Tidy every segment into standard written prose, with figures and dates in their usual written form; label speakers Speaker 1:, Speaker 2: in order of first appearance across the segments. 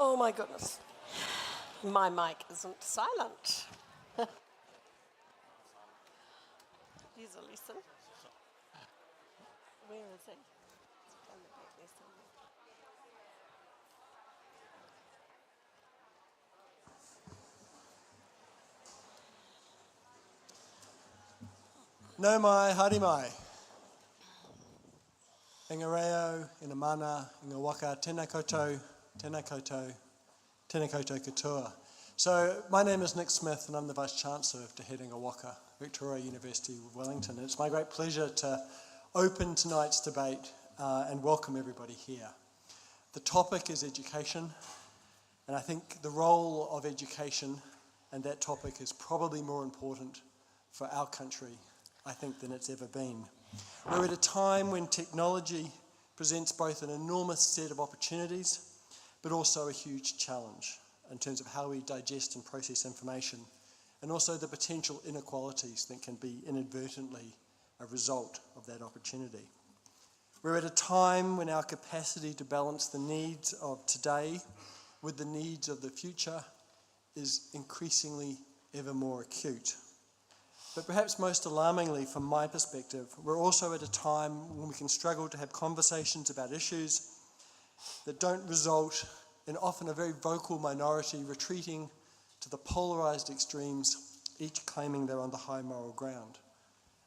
Speaker 1: Oh my goodness. My mic isn't silent. Here's a lesson. Where is he? It's on the back there somewhere.
Speaker 2: No mai, haere mai. Inga reo, ina mana, inga waka, tēnā koutou, tēnā koutou, tēnā koutou katoa. So my name is Nick Smith and I'm the Vice-Chancellor of Te Herenga Waka, Victoria University of Wellington. It's my great pleasure to open tonight's debate and welcome everybody here. The topic is education, and I think the role of education and that topic is probably more important for our country, I think, than it's ever been. We're at a time when technology presents both an enormous set of opportunities, but also a huge challenge in terms of how we digest and process information, and also the potential inequalities that can be inadvertently a result of that opportunity. We're at a time when our capacity to balance the needs of today with the needs of the future is increasingly ever more acute. But perhaps most alarmingly from my perspective, we're also at a time when we can struggle to have conversations about issues that don't result in often a very vocal minority retreating to the polarised extremes, each claiming they're on the high moral ground.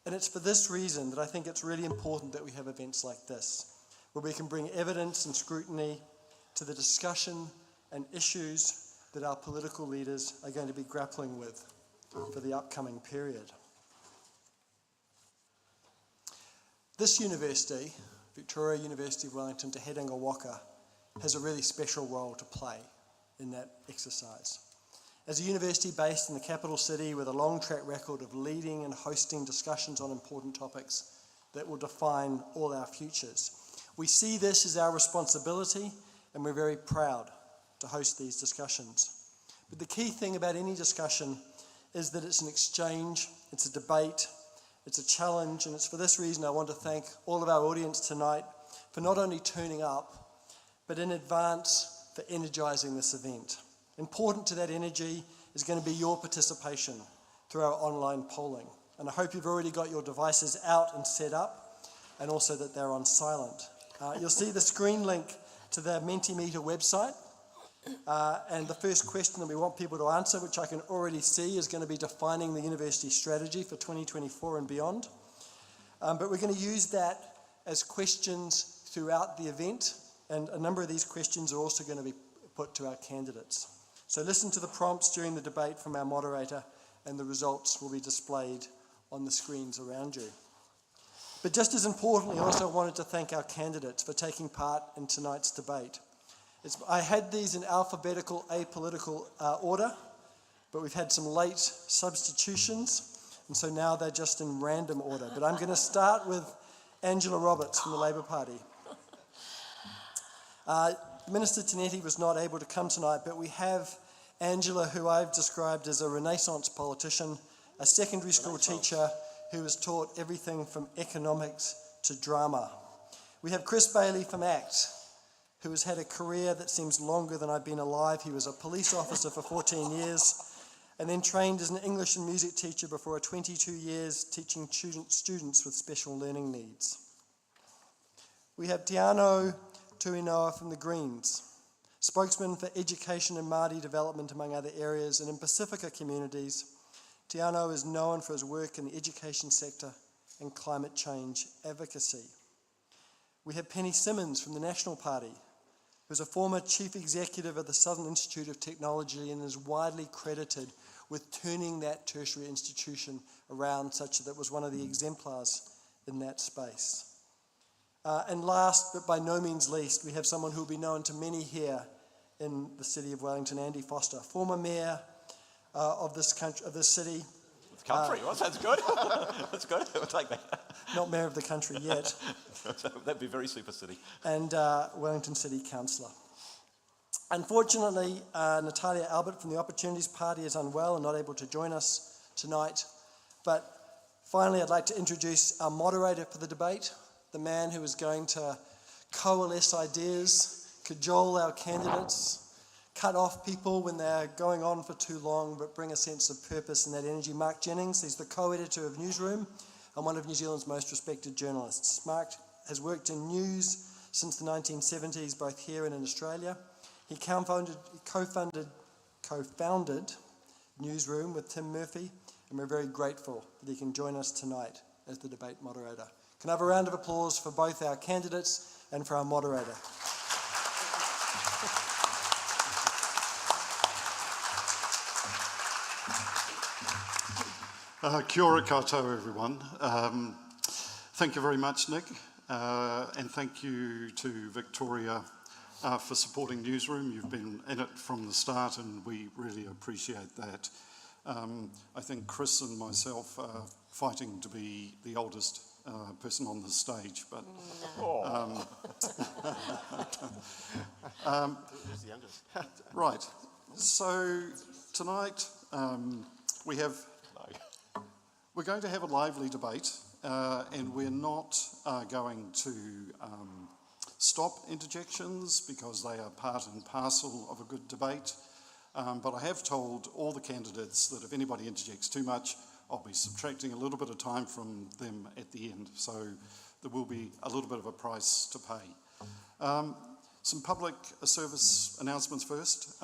Speaker 2: And it's for this reason that I think it's really important that we have events like this, where we can bring evidence and scrutiny to the discussion and issues that our political leaders are going to be grappling with for the upcoming period. This university, Victoria University of Wellington, Te Herenga Waka, has a really special role to play in that exercise. As a university based in the capital city with a long track record of leading and hosting discussions on important topics that will define all our futures, we see this as our responsibility and we're very proud to host these discussions. But the key thing about any discussion is that it's an exchange, it's a debate, it's a challenge, and it's for this reason I want to thank all of our audience tonight for not only turning up, but in advance for energising this event. Important to that energy is going to be your participation through our online polling. And I hope you've already got your devices out and set up, and also that they're on silent. You'll see the screen link to the Mentimeter website. And the first question that we want people to answer, which I can already see, is going to be defining the university strategy for 2024 and beyond. But we're going to use that as questions throughout the event, and a number of these questions are also going to be put to our candidates. So listen to the prompts during the debate from our moderator, and the results will be displayed on the screens around you. But just as importantly, I also wanted to thank our candidates for taking part in tonight's debate. I had these in alphabetical, apolitical order, but we've had some late substitutions, and so now they're just in random order. But I'm going to start with Angela Roberts from the Labour Party. Minister Tinetti was not able to come tonight, but we have Angela, who I've described as a Renaissance politician, a secondary school teacher who has taught everything from economics to drama. We have Chris Baillie from ACT, who has had a career that seems longer than I've been alive. He was a police officer for 14 years and then trained as an English and music teacher before 22 years teaching students with special learning needs. We have Teanau Tuiono from the Greens, spokesman for education and Māori development among other areas, and in Pacifica communities, Teanau is known for his work in the education sector and climate change advocacy. We have Penny Simmonds from the National Party, who's a former chief executive of the Southern Institute of Technology and is widely credited with turning that tertiary institution around such that it was one of the exemplars in that space. And last, but by no means least, we have someone who will be known to many here in the city of Wellington, Andy Foster, former mayor of this city.
Speaker 3: Country, well, that's good. That's good. I'll take that.
Speaker 2: Not mayor of the country yet.
Speaker 3: That'd be very super city.
Speaker 2: And Wellington City Councillor. Unfortunately, Natalia Albert from the Opportunities Party is unwell and not able to join us tonight. But finally, I'd like to introduce our moderator for the debate, the man who is going to coalesce ideas, cajole our candidates, cut off people when they're going on for too long, but bring a sense of purpose and that energy. Mark Jennings, he's the co-editor of Newsroom and one of New Zealand's most respected journalists. Mark has worked in news since the 1970s, both here and in Australia. He co-founded Newsroom with Tim Murphy, and we're very grateful that he can join us tonight as the debate moderator. Can I have a round of applause for both our candidates and for our moderator?
Speaker 4: Kia ora koutou, everyone. Thank you very much, Nick, and thank you to Victoria for supporting Newsroom. You've been in it from the start and we really appreciate that. I think Chris and myself are fighting to be the oldest person on the stage, but
Speaker 3: Who's the youngest?
Speaker 4: right. So tonight we're going to have a lively debate, and we're not going to stop interjections because they are part and parcel of a good debate. But I have told all the candidates that if anybody interjects too much, I'll be subtracting a little bit of time from them at the end. So there will be a little bit of a price to pay. Some public service announcements first.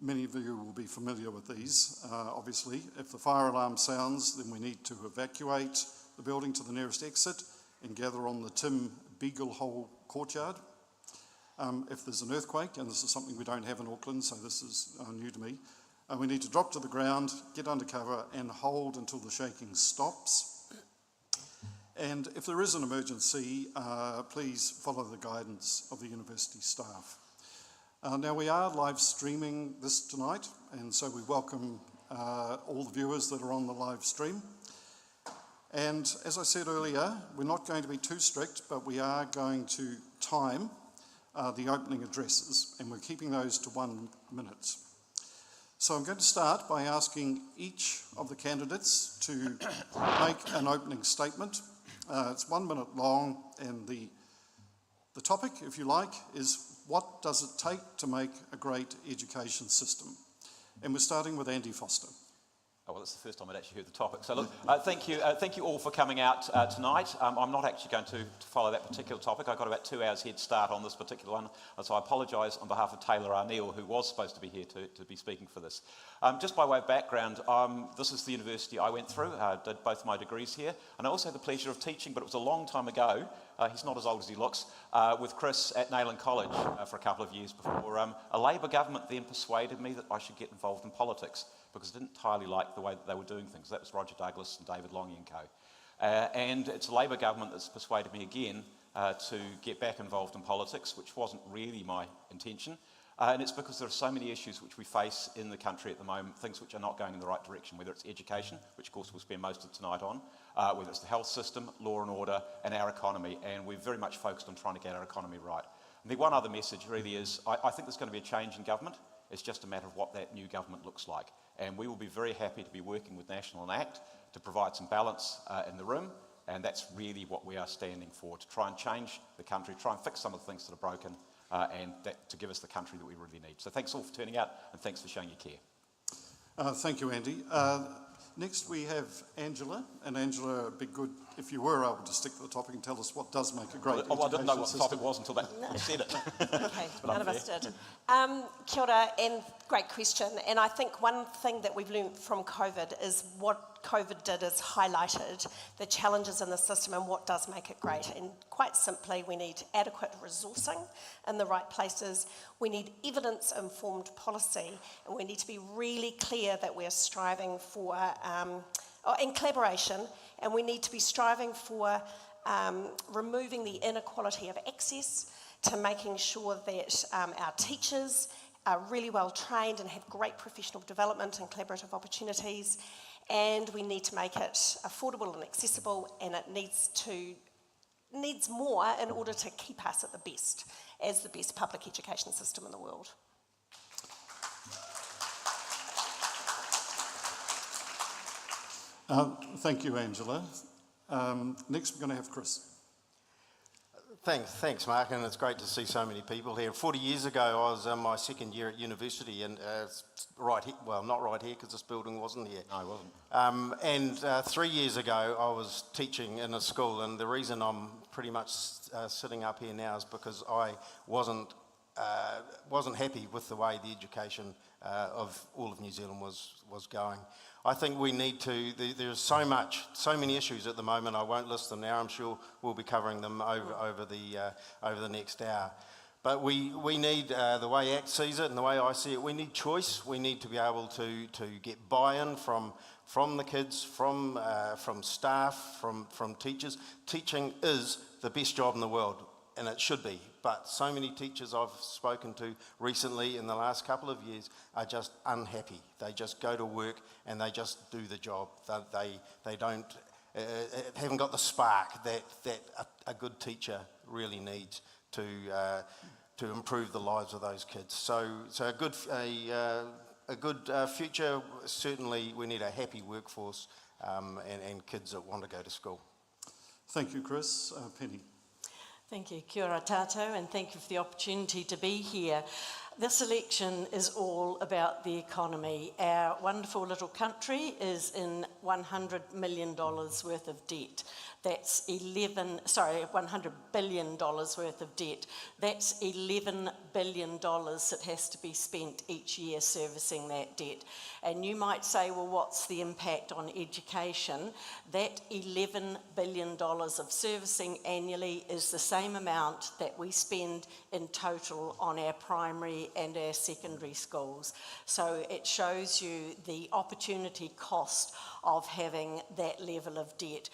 Speaker 4: Many of you will be familiar with these, obviously. If the fire alarm sounds, then we need to evacuate the building to the nearest exit and gather on the Tim Beaglehole courtyard. If there's an earthquake, and this is something we don't have in Auckland, so this is new to me, we need to drop to the ground, get under cover and hold until the shaking stops. And if there is an emergency, please follow the guidance of the university staff. Now we are live streaming this tonight, and so we welcome all the viewers that are on the live stream. And as I said earlier, we're not going to be too strict, but we are going to time the opening addresses, and we're keeping those to 1 minute. So I'm going to start by asking each of the candidates to make an opening statement. It's 1 minute long, and the topic, if you like, is what does it take to make a great education system? And we're starting with Andy Foster.
Speaker 3: Oh, well, that's the first time I'd actually heard the topic. So look, thank you all for coming out tonight. I'm not actually going to follow that particular topic. I got about 2 hours head start on this particular one, so I apologise on behalf of Taylor Arneil, who was supposed to be here to be speaking for this. Just by way of background, this is the university I went through. I did both my degrees here, and I also had the pleasure of teaching, but it was a long time ago. He's not as old as he looks, with Chris at Nayland College for a couple of years before a Labour government then persuaded me that I should get involved in politics, because I didn't entirely like the way that they were doing things. That was Roger Douglas and David Longy and co. And it's a Labour government that's persuaded me again to get back involved in politics, which wasn't really my intention. And it's because there are so many issues which we face in the country at the moment, things which are not going in the right direction, whether it's education, which of course we'll spend most of tonight on, whether it's the health system, law and order, and our economy. And we're very much focused on trying to get our economy right. And the one other message really is, I think there's going to be a change in government. It's just a matter of what that new government looks like. And we will be very happy to be working with National and ACT to provide some balance in the room. And that's really what we are standing for, to try and change the country, try and fix some of the things that are broken, and to give us the country that we really need. So thanks all for turning out, and thanks for showing your care.
Speaker 4: Thank you, Andy. Next we have Angela, and Angela, it'd be good if you were able to stick to the topic and tell us what does make a great education system.
Speaker 3: I didn't know what the topic was until I said it.
Speaker 1: Okay, none of us did. Kia ora, and great question. And I think one thing that we've learned from COVID is what COVID did is highlighted the challenges in the system and what does make it great. And quite simply, we need adequate resourcing in the right places. We need evidence-informed policy, and we need to be really clear that we're striving for, in collaboration, and we need to be striving for removing the inequality of access, to making sure that our teachers are really well trained and have great professional development and collaborative opportunities, and we need to make it affordable and accessible, and it needs more in order to keep us at the best, as the best public education system in the world.
Speaker 4: Thank you, Angela. Next we're going to have Chris.
Speaker 5: Thanks, Mark, and it's great to see so many people here. 40 years ago, I was in my second year at university, and right here, well, not right here because this building wasn't here.
Speaker 3: No, it wasn't.
Speaker 5: 3 years ago, I was teaching in a school, and the reason I'm pretty much sitting up here now is because I wasn't happy with the way the education of all of New Zealand was going. I think we need to, there's so many issues at the moment. I won't list them now. I'm sure we'll be covering them over the next hour. But we need, the way ACT sees it and the way I see it, we need choice. We need to be able to get buy-in from the kids, from staff, from teachers. Teaching is the best job in the world, and it should be. But so many teachers I've spoken to recently in the last couple of years are just unhappy. They just go to work and they just do the job. They don't haven't got the spark that a good teacher really needs to improve the lives of those kids. So a good future. Certainly, we need a happy workforce and kids that want to go to school.
Speaker 4: Thank you, Chris. Penny.
Speaker 6: Thank you, kia ora tātou, and thank you for the opportunity to be here. This election is all about the economy. Our wonderful little country is in $100 million worth of debt. That's $100 billion worth of debt. That's $11 billion that has to be spent each year servicing that debt. And you might say, well, what's the impact on education? That $11 billion of servicing annually is the same amount that we spend in total on our primary and our secondary schools. So it shows you the opportunity cost of having that level of debt.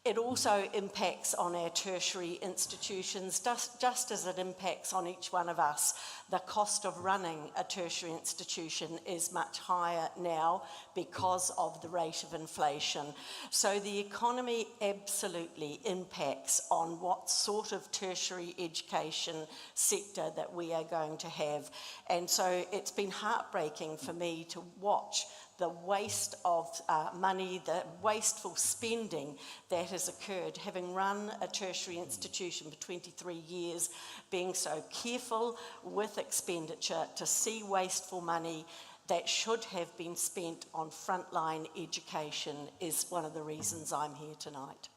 Speaker 6: It also impacts on our tertiary institutions, just as it impacts on each one of us. The cost of running a tertiary institution is much higher now because of the rate of inflation. So the economy absolutely impacts on what sort of tertiary education sector that we are going to have. And so it's been heartbreaking for me to watch the waste of money, the wasteful spending that has occurred, having run a tertiary institution for 23 years, being so careful with expenditure to see wasteful money that should have been spent on frontline education is one of the reasons I'm here tonight.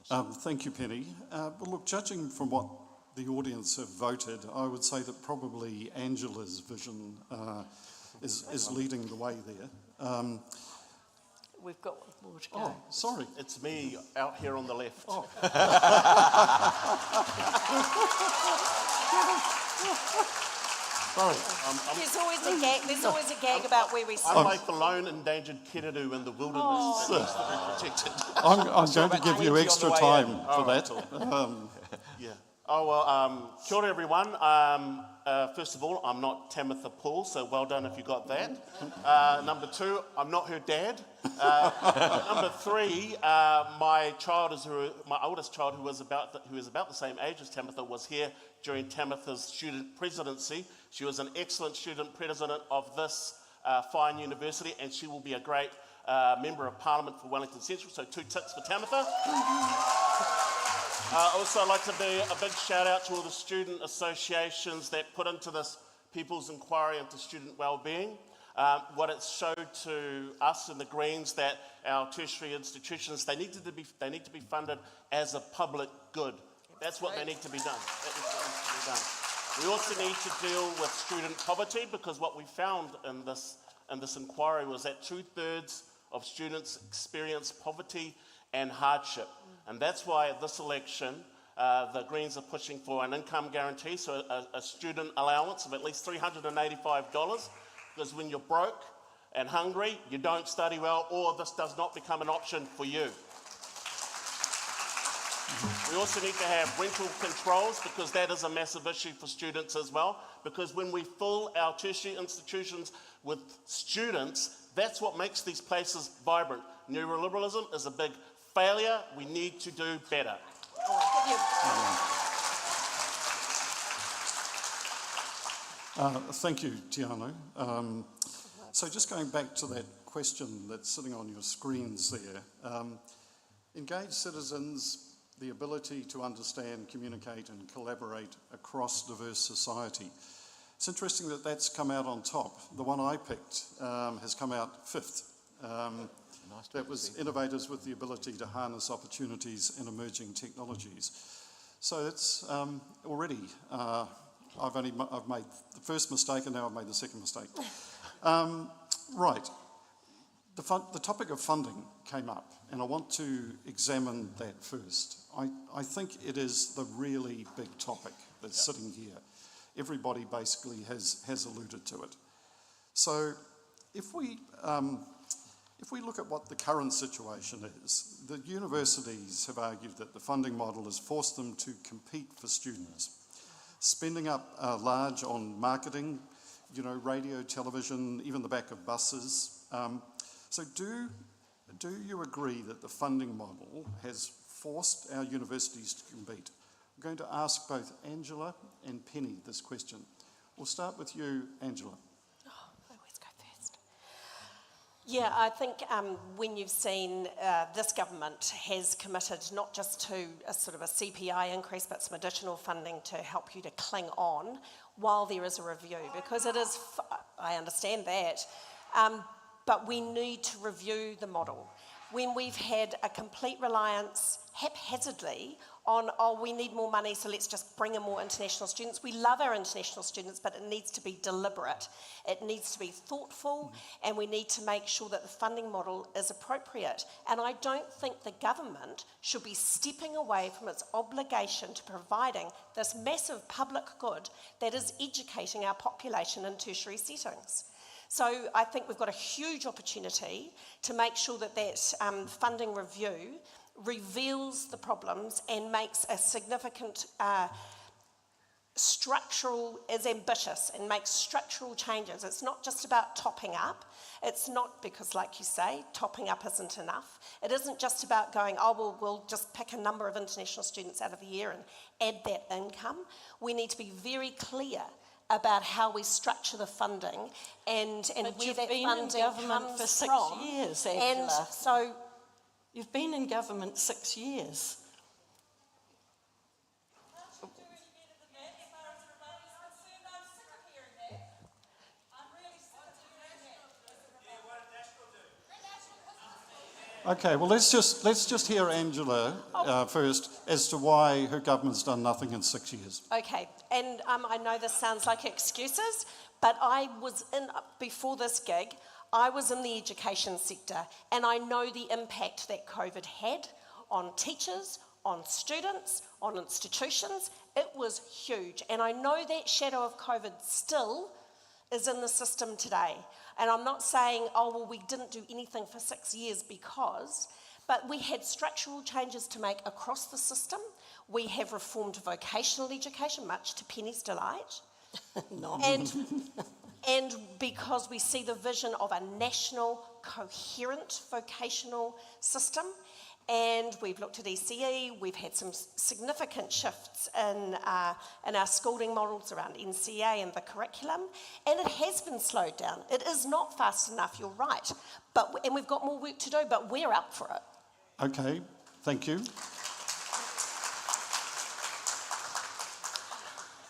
Speaker 4: Thank you, Penny. Well, look, judging from what the audience have voted, I would say that probably Angela's vision is leading the way there.
Speaker 6: We've got more to go.
Speaker 4: Oh, sorry.
Speaker 7: It's me out here on the left.
Speaker 4: Oh. Sorry.
Speaker 1: There's always a gag about where we sit.
Speaker 7: I'm like the lone endangered kiriru in the wilderness that needs to be protected.
Speaker 4: I'm going to give you extra time for that.
Speaker 7: Yeah. Oh, well, kia ora everyone. First of all, I'm not Tamitha Paul, so well done if you got that. Number two, I'm not her dad. Number three, my oldest child, who is about the same age as Tamitha, was here during Tamitha's student presidency. She was an excellent student president of this fine university, and she will be a great member of Parliament for Wellington Central. So 2 ticks for Tamitha. Also, I'd like to do a big shout out to all the student associations that put into this People's Inquiry into Student Wellbeing. What it showed to us in the Greens that our tertiary institutions, they need to be funded as a public good. That's what they need to be done. We also need to deal with student poverty, because what we found in this inquiry was that 2/3 of students experience poverty and hardship. And that's why at this election, the Greens are pushing for an income guarantee, so a student allowance of at least $385, because when you're broke and hungry, you don't study well, or this does not become an option for you. We also need to have rental controls, because that is a massive issue for students as well, because when we fill our tertiary institutions with students, that's what makes these places vibrant. Neoliberalism is a big failure. We need to do better.
Speaker 4: Thank you, Teanau. So just going back to that question that's sitting on your screens there, engaged citizens, the ability to understand, communicate and collaborate across diverse society. It's interesting that that's come out on top. The one I picked has come out fifth. That was innovators with the ability to harness opportunities in emerging technologies. So it's already, I've made the first mistake and now I've made the second mistake. Right, the topic of funding came up and I want to examine that first. I think it is the really big topic that's sitting here. Everybody basically has alluded to it. So if we look at what the current situation is, the universities have argued that the funding model has forced them to compete for students, spending up large on marketing, radio, television, even the back of buses. So do you agree that the funding model has forced our universities to compete? I'm going to ask both Angela and Penny this question. We'll start with you, Angela.
Speaker 1: Yeah, I think when you've seen this government has committed not just to a sort of a CPI increase, but some additional funding to help you to cling on while there is a review, because it is, I understand that, but we need to review the model. When we've had a complete reliance haphazardly on, we need more money, so let's just bring in more international students. We love our international students, but it needs to be deliberate. It needs to be thoughtful, and we need to make sure that the funding model is appropriate. And I don't think the government should be stepping away from its obligation to providing this massive public good that is educating our population in tertiary settings. So I think we've got a huge opportunity to make sure that funding review reveals the problems and makes a significant is ambitious and makes structural changes. It's not just about topping up. It's not because, like you say, topping up isn't enough. It isn't just about going, we'll just pick a number of international students out of the year and add that income. We need to be very clear about how we structure the funding and where that funding comes
Speaker 6: for 6
Speaker 1: from.
Speaker 6: years, Angela.
Speaker 1: And so
Speaker 6: you've been in government 6 years.
Speaker 4: Okay, well let's just hear Angela first as to why her government's done nothing in 6 years.
Speaker 1: Okay, and I know this sounds like excuses, but I was before this gig, I was in the education sector, and I know the impact that COVID had on teachers, on students, on institutions. It was huge, and I know that shadow of COVID still is in the system today. And I'm not saying, we didn't do anything for 6 years but we had structural changes to make across the system. We have reformed vocational education, much to Penny's delight.
Speaker 6: No.
Speaker 1: And because we see the vision of a national, coherent vocational system, and we've looked at NCEA, we've had some significant shifts in our schooling models around NCEA and the curriculum, and it has been slowed down. It is not fast enough, you're right, and we've got more work to do, but we're up for it.
Speaker 4: Okay, thank you.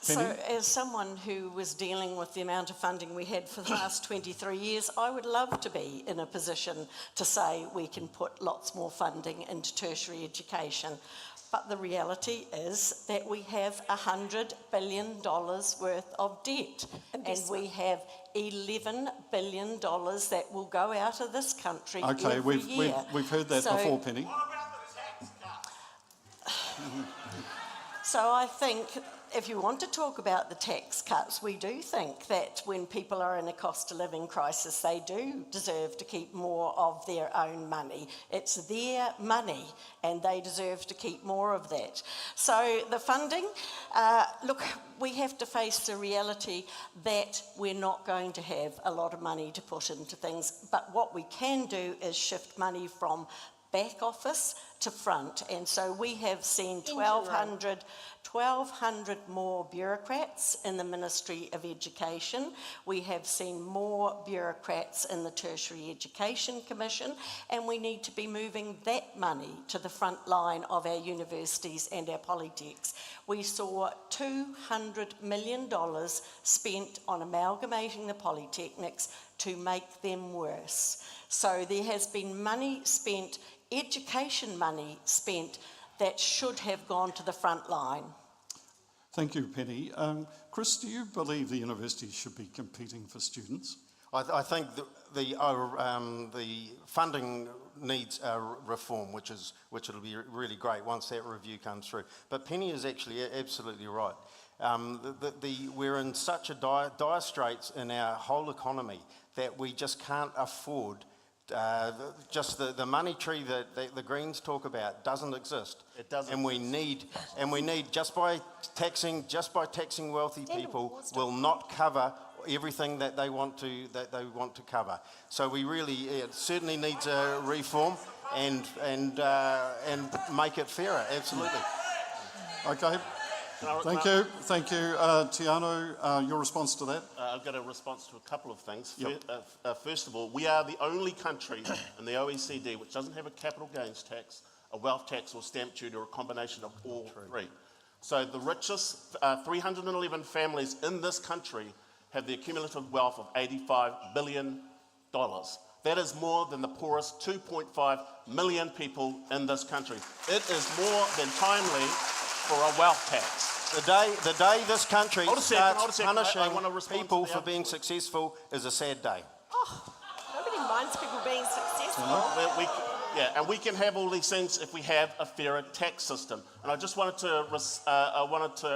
Speaker 4: Penny?
Speaker 6: So as someone who was dealing with the amount of funding we had for the last 23 years, I would love to be in a position to say we can put lots more funding into tertiary education. But the reality is that we have $100 billion worth of debt. And we have $11 billion that will go out of this country every year.
Speaker 4: We've heard that before, Penny.
Speaker 6: So I think if you want to talk about the tax cuts, we do think that when people are in a cost of living crisis, they do deserve to keep more of their own money. It's their money and they deserve to keep more of that. So the funding, look, we have to face the reality that we're not going to have a lot of money to put into things, but what we can do is shift money from back office to front. And so we have seen
Speaker 1: In
Speaker 6: 1,200 more bureaucrats in the Ministry of Education. We have seen more bureaucrats in the Tertiary Education Commission, and we need to be moving that money to the front line of our universities and our polytechs. We saw $200 million spent on amalgamating the polytechnics to make them worse. So there has been money spent, education money spent, that should have gone to the front line.
Speaker 4: Thank you, Penny. Chris, do you believe the university should be competing for students?
Speaker 5: I think the funding needs reform, which it'll be really great once that review comes through. But Penny is actually absolutely right. We're in such a dire straits in our whole economy that we just can't afford. Just the money tree that the Greens talk about doesn't exist.
Speaker 7: It doesn't.
Speaker 5: And we need just by taxing wealthy people will not cover everything that they want to cover. So we really it certainly needs a reform and make it fairer. Absolutely.
Speaker 4: Okay. Thank you, Teanau. Your response to that?
Speaker 7: I've got a response to a couple of things.
Speaker 4: Yep.
Speaker 7: First of all, we are the only country in the OECD which doesn't have a capital gains tax, a wealth tax or stamp duty, or a combination of all three. So the richest 311 families in this country have the cumulative wealth of $85 billion. That is more than the poorest 2.5 million people in this country. It is more than timely for a wealth tax.
Speaker 5: The day this country starts punishing
Speaker 7: I wanna respond to
Speaker 5: people
Speaker 7: the
Speaker 5: for
Speaker 7: other
Speaker 5: being
Speaker 7: point.
Speaker 5: successful is a sad day.
Speaker 1: Nobody minds people being successful.
Speaker 7: And we can have all these things if we have a fairer tax system. And I just wanted to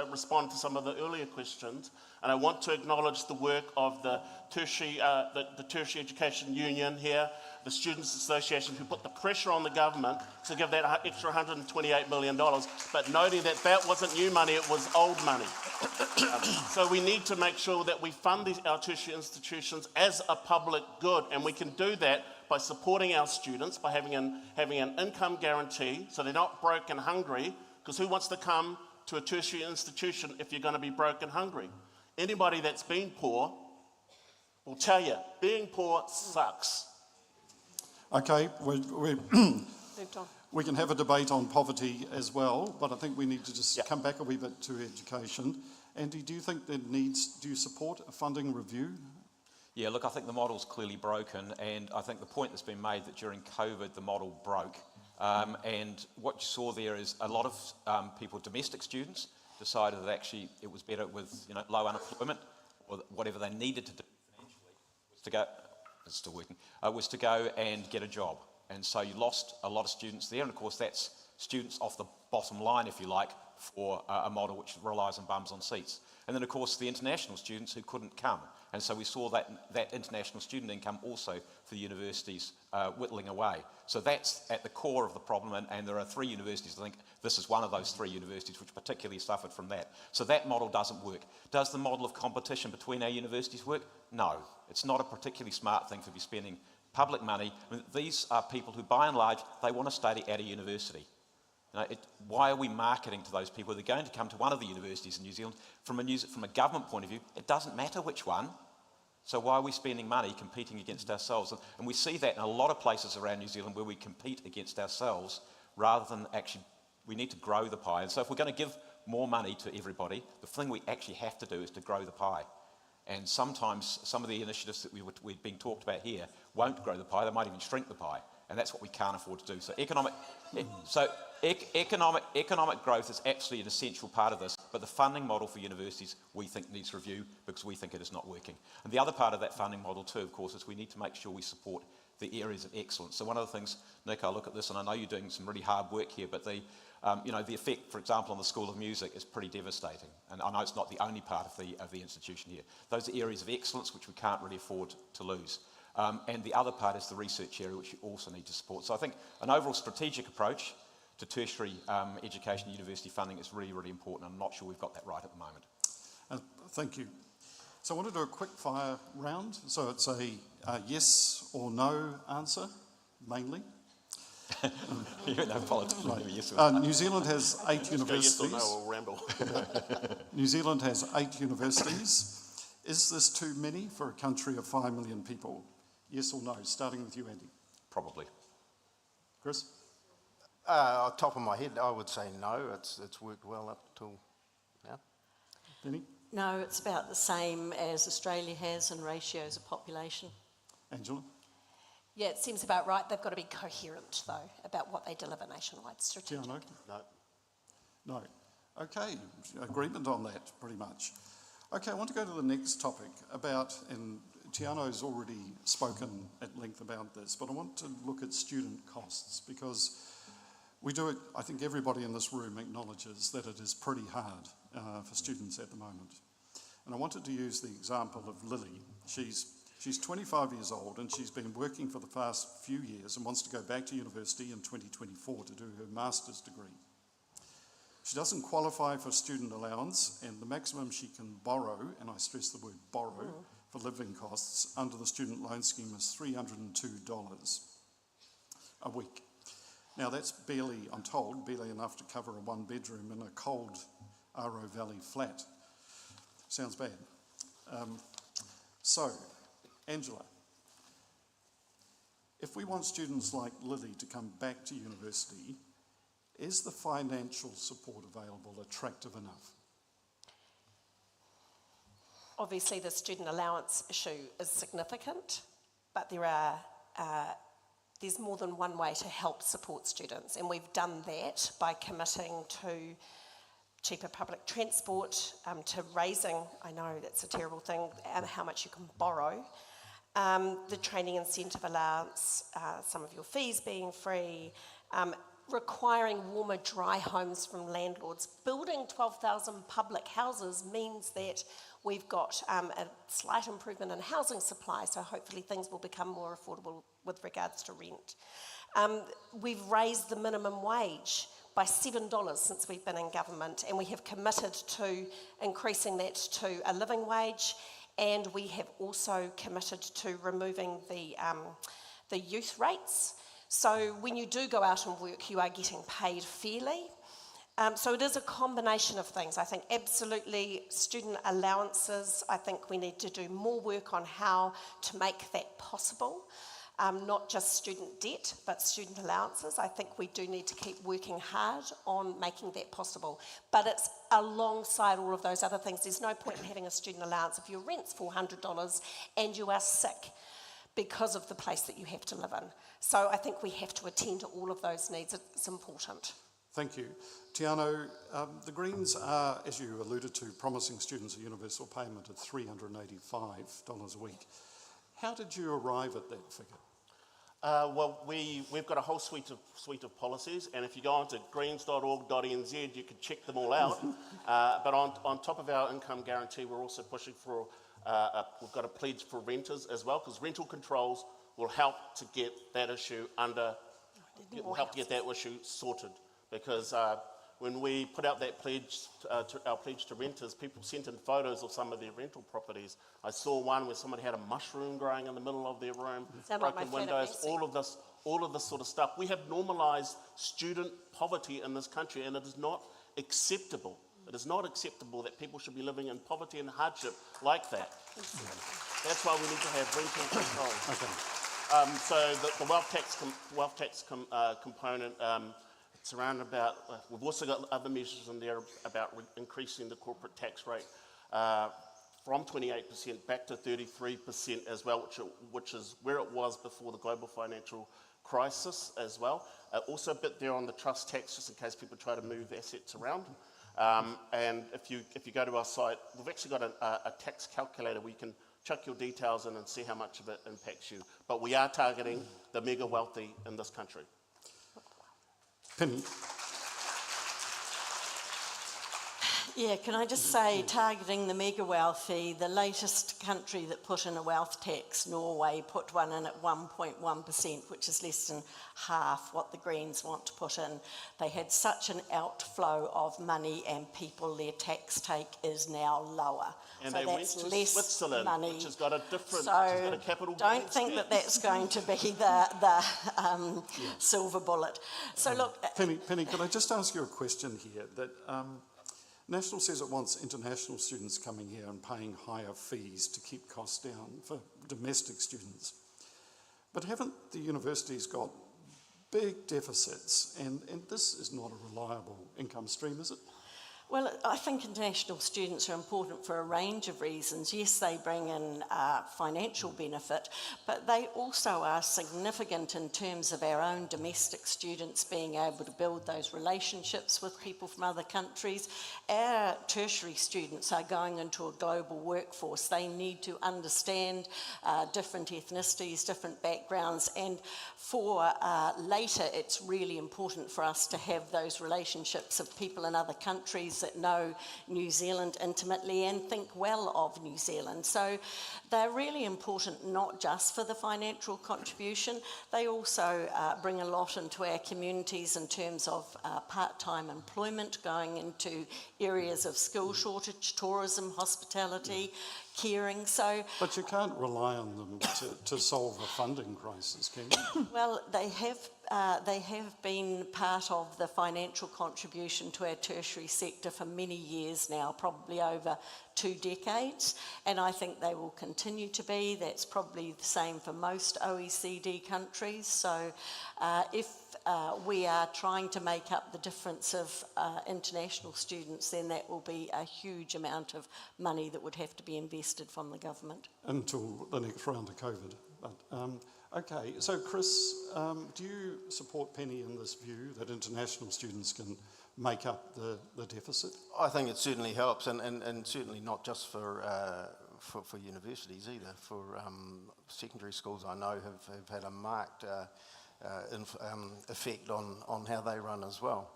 Speaker 7: respond to some of the earlier questions, and I want to acknowledge the work of the Tertiary Education Union here, the Students' Association, who put the pressure on the government to give that extra $128 million, but noting that wasn't new money, it was old money. So we need to make sure that we fund our tertiary institutions as a public good, and we can do that by supporting our students, by having an income guarantee so they're not broke and hungry, because who wants to come to a tertiary institution if you're going to be broke and hungry? Anybody that's been poor will tell you, being poor sucks.
Speaker 4: Okay,
Speaker 1: Moved on.
Speaker 4: we can have a debate on poverty as well, but I think we need to just come back a wee bit to education. Andy, do you support a funding review?
Speaker 3: Yeah, look, I think the model's clearly broken, and I think the point that's been made that during COVID the model broke. And what you saw there is a lot of people, domestic students, decided that actually it was better with low unemployment, or whatever they needed to do financially was to go. It's still working. Was to go and get a job, and so you lost a lot of students there, and of course that's students off the bottom line, if you like, for a model which relies on bums on seats. And then of course the international students who couldn't come, and so we saw that international student income also for the universities whittling away. So that's at the core of the problem, and there are 3 universities, I think this is one of those 3 universities which particularly suffered from that. So that model doesn't work. Does the model of competition between our universities work? No, it's not a particularly smart thing to be spending public money. I mean, these are people who by and large, they want to study at a university. Why are we marketing to those people? They're going to come to one of the universities in New Zealand. From a government point of view, it doesn't matter which one. So why are we spending money competing against ourselves? And we see that in a lot of places around New Zealand where we compete against ourselves rather than actually, we need to grow the pie. And so if we're going to give more money to everybody, the thing we actually have to do is to grow the pie. And sometimes some of the initiatives that we're being talked about here won't grow the pie, they might even shrink the pie. And that's what we can't afford to do. So economic growth is absolutely an essential part of this, but the funding model for universities we think needs review because we think it is not working. And the other part of that funding model too, of course, is we need to make sure we support the areas of excellence. So one of the things, Nick, I look at this and I know you're doing some really hard work here, but the effect, for example, on the School of Music is pretty devastating. And I know it's not the only part of the institution here. Those are areas of excellence which we can't really afford to lose. And the other part is the research area, which you also need to support. So I think an overall strategic approach to tertiary education university funding is really, really important. I'm not sure we've got that right at the moment.
Speaker 4: Thank you. So I want to do a quick fire round. So it's a yes or no answer, mainly.
Speaker 3: No politics. Yes,
Speaker 4: New Zealand has 8
Speaker 7: Just go
Speaker 4: universities.
Speaker 7: yes or no or ramble.
Speaker 4: New Zealand has 8 universities. Is this too many for a country of 5 million people? Yes or no? Starting with you, Andy.
Speaker 3: Probably.
Speaker 4: Chris?
Speaker 5: On top of my head, I would say no. It's worked well up till now.
Speaker 4: Penny?
Speaker 6: No, it's about the same as Australia has in ratios of population.
Speaker 4: Angela?
Speaker 1: Yeah, it seems about right. They've got to be coherent, though, about what they deliver nationwide strategically.
Speaker 4: Tiano?
Speaker 7: No.
Speaker 4: No. Okay, agreement on that, pretty much. Okay, I want to go to the next topic about, and Tiano's already spoken at length about this, but I want to look at student costs because we do it, I think everybody in this room acknowledges that it is pretty hard for students at the moment. And I wanted to use the example of Lily. She's 25 years old and she's been working for the past few years and wants to go back to university in 2024 to do her master's degree. She doesn't qualify for student allowance, and the maximum she can borrow, and I stress the word borrow, for living costs under the student loan scheme is $302 a week. Now that's barely, I'm told, barely enough to cover a 1-bedroom in a cold Aotearoa Valley flat. Sounds bad. So, Angela, if we want students like Lily to come back to university, is the financial support available attractive enough?
Speaker 1: Obviously, the student allowance issue is significant, but there's more than one way to help support students, and we've done that by committing to cheaper public transport, to raising, I know that's a terrible thing, how much you can borrow, the training incentive allowance, some of your fees being free, requiring warmer dry homes from landlords. Building 12,000 public houses means that we've got a slight improvement in housing supply, so hopefully things will become more affordable with regards to rent. We've raised the minimum wage by $7 since we've been in government, and we have committed to increasing that to a living wage, and we have also committed to removing the youth rates. So when you do go out and work, you are getting paid fairly. So it is a combination of things. I think absolutely student allowances, I think we need to do more work on how to make that possible. Not just student debt, but student allowances. I think we do need to keep working hard on making that possible. But it's alongside all of those other things. There's no point in having a student allowance if your rent's $400 and you are sick because of the place that you have to live in. So I think we have to attend to all of those needs. It's important.
Speaker 4: Thank you. Tiano, the Greens are, as you alluded to, promising students a universal payment of $385 a week. How did you arrive at that figure?
Speaker 7: Well, we've got a whole suite of policies, and if you go onto greens.org.nz, you can check them all out. But on top of our income guarantee, we're also pushing for, we've got a pledge for renters as well, because rental controls will help to get that issue sorted. Because when we put out that pledge, our pledge to renters, people sent in photos of some of their rental properties. I saw one where somebody had a mushroom growing in the middle of their room, broken windows, all of this sort of stuff. We have normalised student poverty in this country, and it is not acceptable. It is not acceptable that people should be living in poverty and hardship like that. That's why we need to have rental controls. Okay. So the wealth tax component. It's around about, we've also got other measures in there about increasing the corporate tax rate from 28% back to 33% as well, which is where it was before the global financial crisis as well. Also a bit there on the trust tax, just in case people try to move assets around. And if you go to our site, we've actually got a tax calculator where you can chuck your details in and see how much of it impacts you. But we are targeting the mega wealthy in this country.
Speaker 4: Penny.
Speaker 6: Yeah, can I just say, targeting the mega wealthy, the latest country that put in a wealth tax, Norway, put one in at 1.1%, which is less than half what the Greens want to put in. They had such an outflow of money and people, their tax take is now lower.
Speaker 7: And
Speaker 6: so
Speaker 7: they
Speaker 6: that's
Speaker 7: went to
Speaker 6: less
Speaker 7: Switzerland,
Speaker 6: money.
Speaker 7: which has got a different,
Speaker 6: So
Speaker 7: which has got a capital
Speaker 6: don't
Speaker 7: gains
Speaker 6: think that
Speaker 7: tax.
Speaker 6: that's going to be the silver bullet. So look,
Speaker 4: Penny, could I just ask you a question here? That National says it wants international students coming here and paying higher fees to keep costs down for domestic students. But haven't the universities got big deficits, and this is not a reliable income stream, is it?
Speaker 6: well, I think international students are important for a range of reasons. Yes, they bring in financial benefit, but they also are significant in terms of our own domestic students being able to build those relationships with people from other countries. Our tertiary students are going into a global workforce. They need to understand different ethnicities, different backgrounds, and for later, it's really important for us to have those relationships of people in other countries that know New Zealand intimately and think well of New Zealand. So they're really important not just for the financial contribution, they also bring a lot into our communities in terms of part-time employment, going into areas of skill shortage, tourism, hospitality, caring. So,
Speaker 4: but you can't rely on them to solve a funding crisis, can you?
Speaker 6: well, they have been part of the financial contribution to our tertiary sector for many years now, probably over 2 decades, and I think they will continue to be. That's probably the same for most OECD countries. So if we are trying to make up the difference of international students, then that will be a huge amount of money that would have to be invested from the government.
Speaker 4: Until the next round of COVID. But, okay, so Chris, do you support Penny in this view that international students can make up the deficit?
Speaker 5: I think it certainly helps, and certainly not just for universities either. For secondary schools, I know have had a marked effect on how they run as well.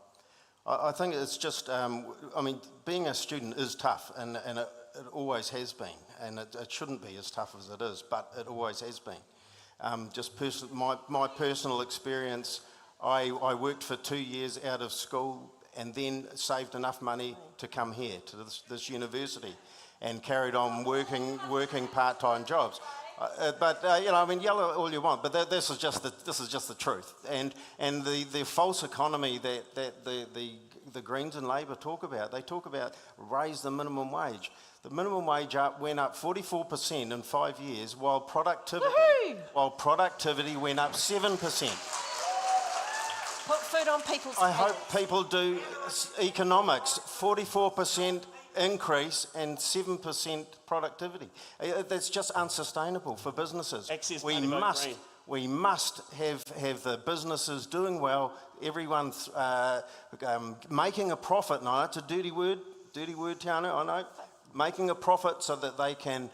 Speaker 5: I think it's just, I mean, being a student is tough, and it always has been, and it shouldn't be as tough as it is, but it always has been. Just my personal experience, I worked for 2 years out of school and then saved enough money to come here to this university and carried on working part-time jobs. But you know, I mean, yell all you want, but this is just the truth. And the false economy that the Greens and Labor talk about, they talk about raise the minimum wage. The minimum wage went up 44% in 5 years, while productivity went up 7%.
Speaker 1: Put food on people's
Speaker 5: I
Speaker 1: tables.
Speaker 5: hope people do economics. 44% increase and 7% productivity. That's just unsustainable for businesses.
Speaker 7: Access money, vote green.
Speaker 5: We must have the businesses doing well, everyone making a profit. Now, it's a dirty word, Teanau, I know. Making a profit so that they can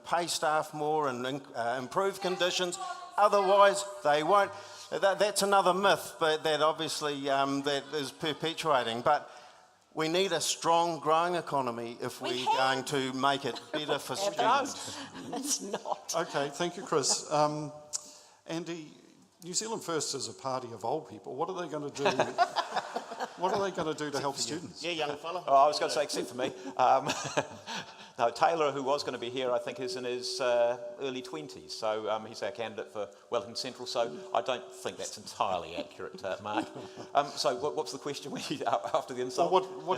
Speaker 5: pay staff more and improve conditions. Otherwise, they won't. That's another myth, but that obviously that is perpetuating. But we need a strong, growing economy if we're going to make it better for students.
Speaker 6: It's not.
Speaker 4: Okay, thank you, Chris. Andy, New Zealand First is a party of old people. What are they going to do? What are they going to do to help students?
Speaker 7: Yeah, young fella.
Speaker 3: Oh, I was going to say, except for me. No, Taylor, who was going to be here, I think is in his early 20s. So he's our candidate for Wellington Central. So I don't think that's entirely accurate, Mark. So what's the question after the insult?
Speaker 4: Well, what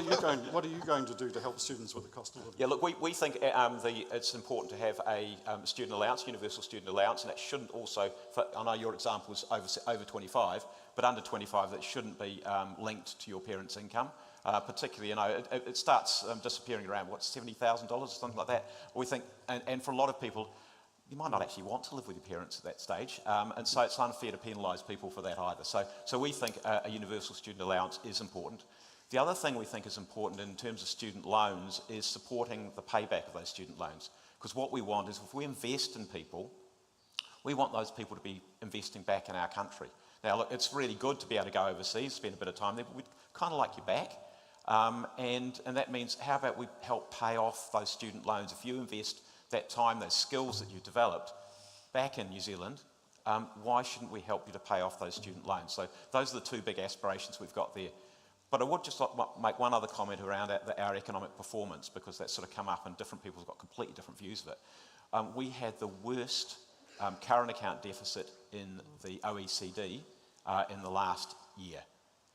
Speaker 4: are you going to do to help students with the cost of living?
Speaker 3: Yeah, look, we think it's important to have a student allowance, universal student allowance, and that shouldn't also, I know your example is over 25, but under 25 that shouldn't be linked to your parents' income. Particularly, you know, it starts disappearing around, $70,000 or something like that. We think, and for a lot of people, you might not actually want to live with your parents at that stage, and so it's unfair to penalise people for that either. So we think a universal student allowance is important. The other thing we think is important in terms of student loans is supporting the payback of those student loans. Because what we want is, if we invest in people, we want those people to be investing back in our country. Now, look, it's really good to be able to go overseas, spend a bit of time there, but we'd kind of like you back. And that means, how about we help pay off those student loans? If you invest that time, those skills that you developed back in New Zealand, why shouldn't we help you to pay off those student loans? So those are the two big aspirations we've got there. But I would just like to make one other comment around our economic performance, because that's sort of come up and different people have got completely different views of it. We had the worst current account deficit in the OECD in the last year,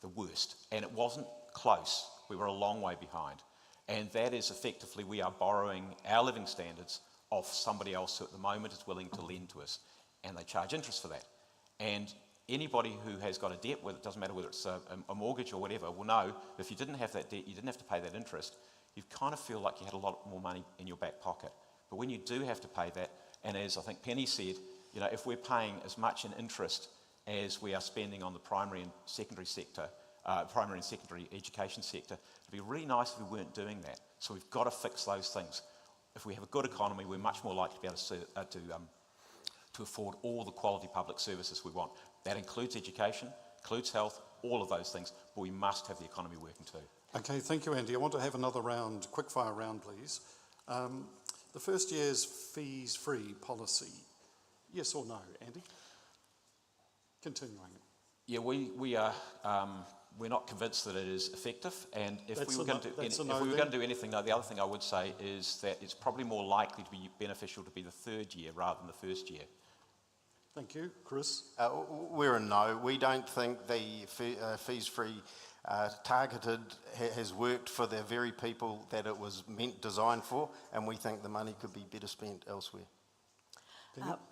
Speaker 3: the worst. And it wasn't close. We were a long way behind. And that is effectively, we are borrowing our living standards off somebody else who at the moment is willing to lend to us, and they charge interest for that. And anybody who has got a debt, whether it doesn't matter whether it's a mortgage or whatever, will know that if you didn't have that debt, you didn't have to pay that interest, you kind of feel like you had a lot more money in your back pocket. But when you do have to pay that, and as I think Penny said, you know, if we're paying as much in interest as we are spending on the primary and secondary sector, primary and secondary education sector, it'd be really nice if we weren't doing that. So we've got to fix those things. If we have a good economy, we're much more likely to be able to afford all the quality public services we want. That includes education, includes health, all of those things, but we must have the economy working too.
Speaker 4: Okay, thank you, Andy. I want to have another round, quickfire round, please. The first year's fees-free policy, yes or no, Andy? Continuing.
Speaker 3: Yeah, we're not convinced that it is effective, and if we were going to do anything, no, the other thing I would say is that it's probably more likely to be beneficial to be the third year rather than the first year.
Speaker 4: Thank you. Chris?
Speaker 5: We're a no. We don't think the fees-free targeted has worked for the very people that it was designed for, and we think the money could be better spent elsewhere.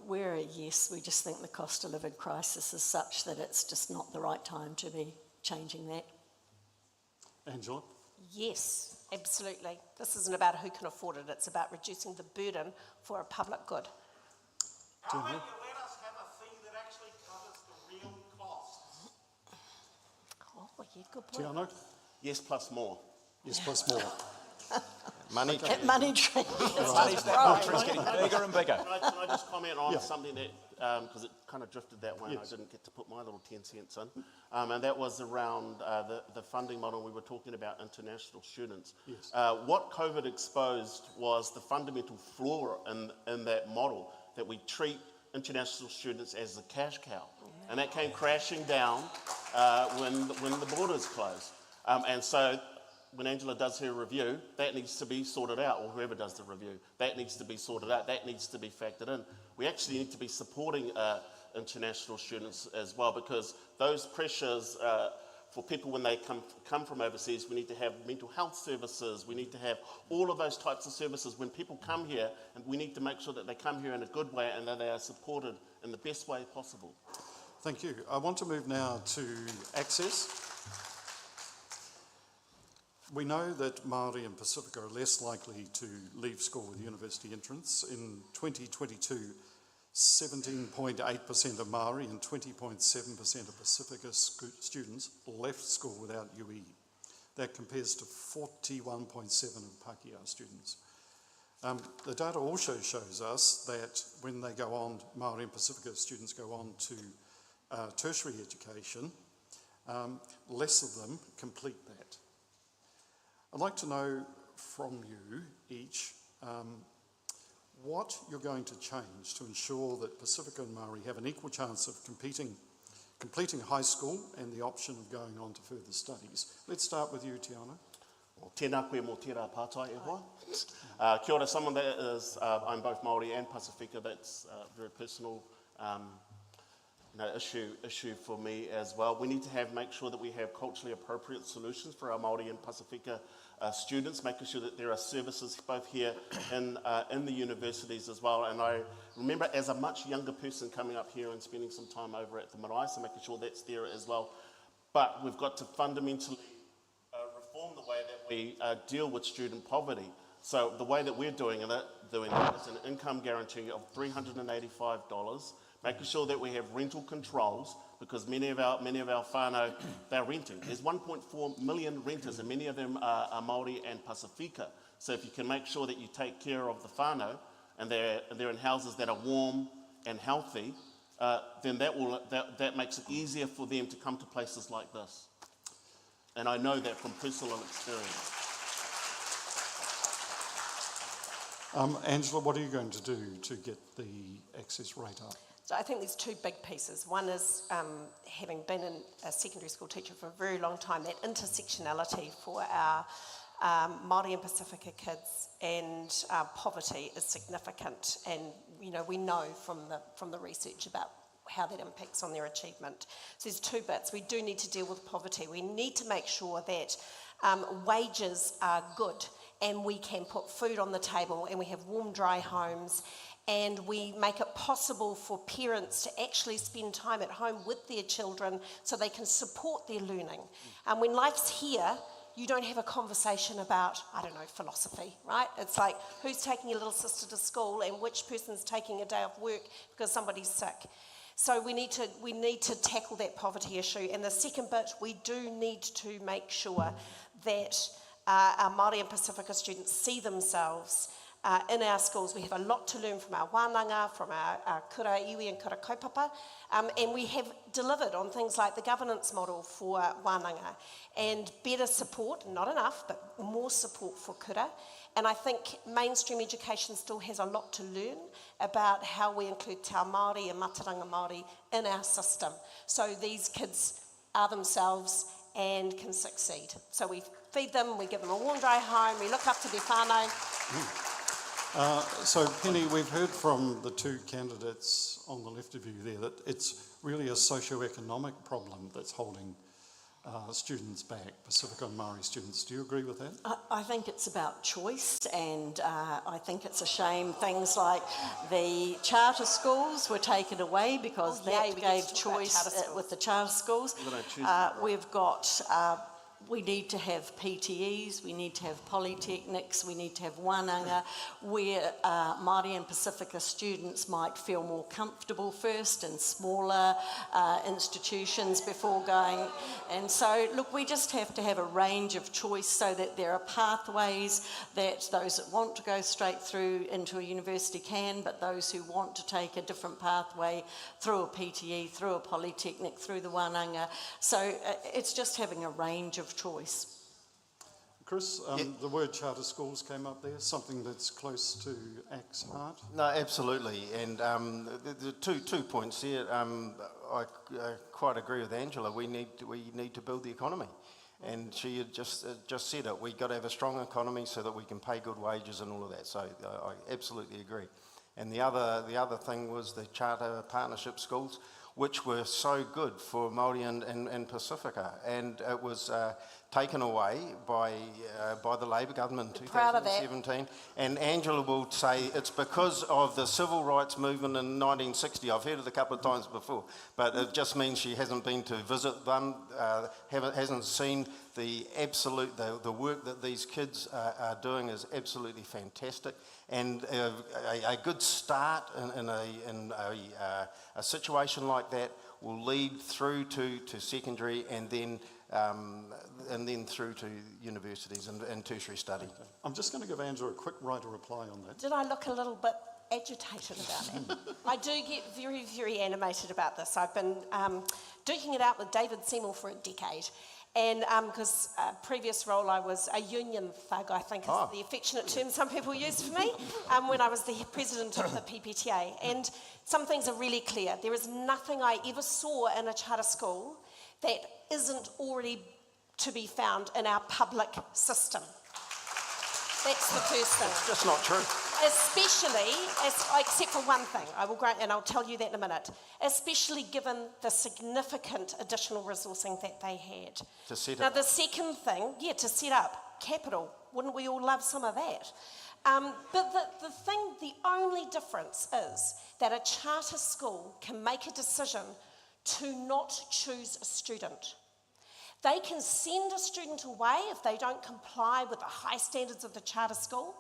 Speaker 6: We're a yes. We just think the cost of living crisis is such that it's just not the right time to be changing that.
Speaker 4: Angela?
Speaker 1: Yes, absolutely. This isn't about who can afford it, it's about reducing the burden for a public good.
Speaker 7: How about you let us have a fee that actually covers the real costs?
Speaker 1: Oh, yeah, good point.
Speaker 4: Tiano?
Speaker 7: Yes, plus more.
Speaker 4: Yes, plus more.
Speaker 5: Money.
Speaker 6: Money tree.
Speaker 3: Money's getting bigger and bigger.
Speaker 7: Can I just comment on
Speaker 4: Yeah.
Speaker 7: something that, because it kind of drifted that way and I didn't get to put my little 10 cents in, and that was around the funding model. We were talking about international students.
Speaker 4: Yes.
Speaker 7: What COVID exposed was the fundamental flaw in that model, that we treat international students as the cash cow. And that came crashing down when the borders closed. And so when Angela does her review, that needs to be sorted out, or whoever does the review, that needs to be sorted out, that needs to be factored in. We actually need to be supporting international students as well, because those pressures for people when they come from overseas, we need to have mental health services, we need to have all of those types of services when people come here, and we need to make sure that they come here in a good way and that they are supported in the best way possible.
Speaker 4: Thank you. I want to move now to access. We know that Māori and Pacifica are less likely to leave school with university entrance. In 2022, 17.8% of Māori and 20.7% of Pacifica students left school without UE. That compares to 41.7% of Pākehā students. The data also shows us that when they go on, Māori and Pacifica students go on to tertiary education, less of them complete that. I'd like to know from you each what you're going to change to ensure that Pacifica and Māori have an equal chance of completing high school and the option of going on to further studies. Let's start with you, Tiana.
Speaker 7: Tēnā koe mō tērā pātai e hoa. Kia ora, someone that is, I'm both Māori and Pacifica, that's a very personal issue for me as well. We need to make sure that we have culturally appropriate solutions for our Māori and Pacifica students, making sure that there are services both here in the universities as well. And I remember as a much younger person coming up here and spending some time over at the marae, so making sure that's there as well. But we've got to fundamentally reform the way that we deal with student poverty. So the way that we're doing it is an income guarantee of $385, making sure that we have rental controls, because many of our whānau, they're renting. There's 1.4 million renters, and many of them are Māori and Pacifica. So if you can make sure that you take care of the whānau, and they're in houses that are warm and healthy, then that makes it easier for them to come to places like this. And I know that from personal experience.
Speaker 4: Angela, what are you going to do to get the access rate up?
Speaker 1: So I think there's two big pieces. One is, having been a secondary school teacher for a very long time, that intersectionality for our Māori and Pacifica kids and poverty is significant, and we know from the research about how that impacts on their achievement. So there's two bits. We do need to deal with poverty. We need to make sure that wages are good and we can put food on the table and we have warm, dry homes, and we make it possible for parents to actually spend time at home with their children so they can support their learning. When life's here, you don't have a conversation about, philosophy, right? It's like, who's taking your little sister to school and which person's taking a day off work because somebody's sick. So we need to tackle that poverty issue. And the second bit, we do need to make sure that our Māori and Pacifica students see themselves in our schools. We have a lot to learn from our wānanga, from our kura iwi and kura kaupapa, and we have delivered on things like the governance model for wānanga and better support, not enough, but more support for kura. And I think mainstream education still has a lot to learn about how we include te ao Māori and mataranga Māori in our system, so these kids are themselves and can succeed. So we feed them, we give them a warm, dry home, we look up to their whānau.
Speaker 4: So Penny, we've heard from the two candidates on the left of you there that it's really a socio-economic problem that's holding students back, Pacifica and Māori students. Do you agree with that?
Speaker 6: I think it's about choice, and I think it's a shame things like the charter schools were taken away because that gave choice with the charter schools. We've got we need to have PTEs, we need to have polytechnics, we need to have wānanga, where Māori and Pacifica students might feel more comfortable first in smaller institutions before going. And so, look, we just have to have a range of choice so that there are pathways that those that want to go straight through into a university can, but those who want to take a different pathway through a PTE, through a polytechnic, through the wānanga. So it's just having a range of choice.
Speaker 4: Chris, the word charter schools came up there, something that's close to ACT's heart.
Speaker 5: No, absolutely, and the two points here. I quite agree with Angela. We need to build the economy, and she had just said it. We've got to have a strong economy so that we can pay good wages and all of that. So I absolutely agree. And the other thing was the charter partnership schools, which were so good for Māori and Pacifica, and it was taken away by the Labour government in 2017. And Angela will say it's because of the civil rights movement in 1960. I've heard it a couple of times before, but it just means she hasn't been to visit them, hasn't seen the work that these kids are doing is absolutely fantastic. And a good start in a situation like that will lead through to secondary and then through to universities and tertiary study.
Speaker 4: Okay. I'm just going to give Angela a quick right to reply on that.
Speaker 1: Did I look a little bit agitated about it? I do get very, very animated about this. I've been duking it out with David Seymour for a decade. And because previous role I was a union thug, I think is the affectionate term some people use for me, when I was the president of the PPTA. And some things are really clear. There is nothing I ever saw in a charter school that isn't already to be found in our public system. That's the first thing.
Speaker 5: It's just not true.
Speaker 1: Especially, except for one thing, I will grant, and I'll tell you that in a minute, especially given the significant additional resourcing that they had.
Speaker 5: To set
Speaker 1: now,
Speaker 5: up.
Speaker 1: the second thing, to set up capital. Wouldn't we all love some of that? But the only difference is that a charter school can make a decision to not choose a student. They can send a student away if they don't comply with the high standards of the charter school,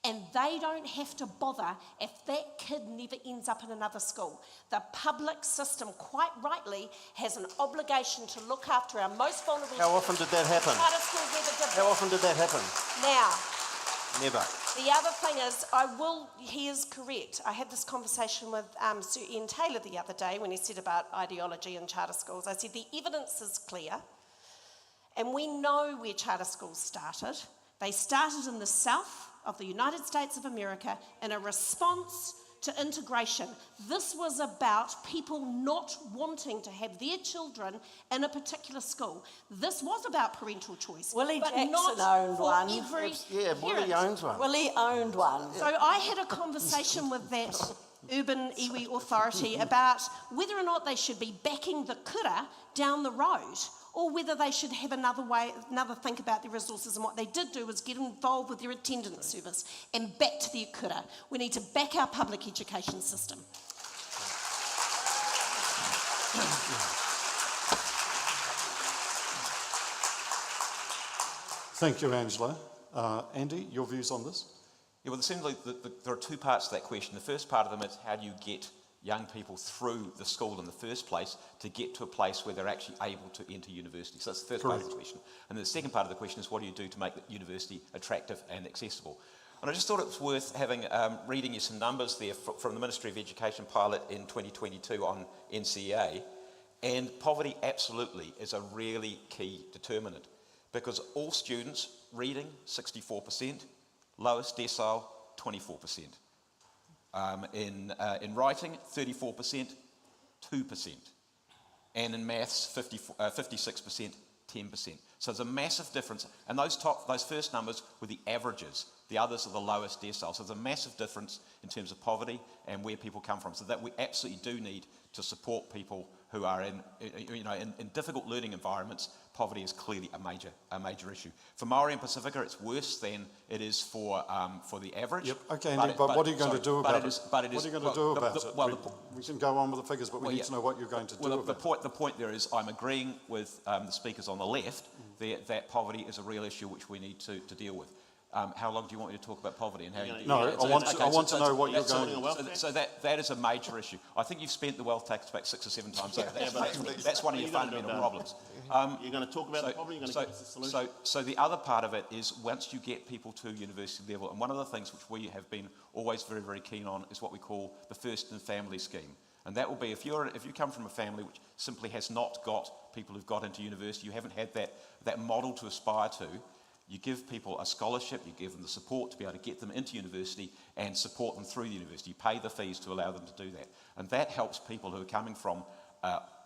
Speaker 1: and they don't have to bother if that kid never ends up in another school. The public system, quite rightly, has an obligation to look after our most vulnerable
Speaker 5: How often did that happen?
Speaker 1: Charter schools never did that.
Speaker 5: How often did that happen?
Speaker 1: Now,
Speaker 5: Never.
Speaker 1: the other thing is, he is correct. I had this conversation with Sir Ian Taylor the other day when he said about ideology in charter schools. I said, the evidence is clear. And we know where charter schools started. They started in the south of the United States of America in a response to integration. This was about people not wanting to have their children in a particular school. This was about parental choice.
Speaker 6: Willie
Speaker 1: but
Speaker 6: Jackson
Speaker 1: not
Speaker 6: owned
Speaker 1: for
Speaker 6: one.
Speaker 1: every
Speaker 5: Yeah, Willie
Speaker 1: parent.
Speaker 5: owns one.
Speaker 6: Willie owned one.
Speaker 1: So I had a conversation with that urban iwi authority about whether or not they should be backing the kura down the road, or whether they should have another think about their resources. And what they did do was get involved with their attendance service and back to their kura. We need to back our public education system.
Speaker 4: Thank you, Angela. Andy, your views on this?
Speaker 3: Yeah, well, essentially, there are two parts to that question. The first part of them is how do you get young people through the school in the first place to get to a place where they're actually able to enter university. So that's the first part of the question. And the second part of the question is what do you do to make the university attractive and accessible? And I just thought it was worth having, reading you some numbers there from the Ministry of Education pilot in 2022 on NCEA. And poverty absolutely is a really key determinant because all students, reading 64%, lowest decile 24%. In writing, 34%, 2%. And in maths, 56%, 10%. So there's a massive difference. And those first numbers were the averages. The others are the lowest decile. So there's a massive difference in terms of poverty and where people come from. So that we absolutely do need to support people who are in difficult learning environments. Poverty is clearly a major issue. For Maori and Pacifica, it's worse than it is for the average.
Speaker 4: Yep. Okay, Andy, but what are you going to do about it? What are you going to do about it? We can go on with the figures, but we need to know what you're going to do about it.
Speaker 3: The point there is I'm agreeing with the speakers on the left that poverty is a real issue which we need to deal with. How long do you want me to talk about poverty and how you
Speaker 4: No, I want to know what you're going to do.
Speaker 3: So that is a major issue. I think you've spent the wealth tax back 6 or 7 times. So that's one of your fundamental problems.
Speaker 7: You're going to talk about the problem, you're going to give us a solution.
Speaker 3: So the other part of it is once you get people to university level, and one of the things which we have been always very, very keen on is what we call the First in Family scheme. And that will be if you come from a family which simply has not got people who've got into university, you haven't had that model to aspire to, you give people a scholarship, you give them the support to be able to get them into university and support them through the university. You pay the fees to allow them to do that. And that helps people who are coming from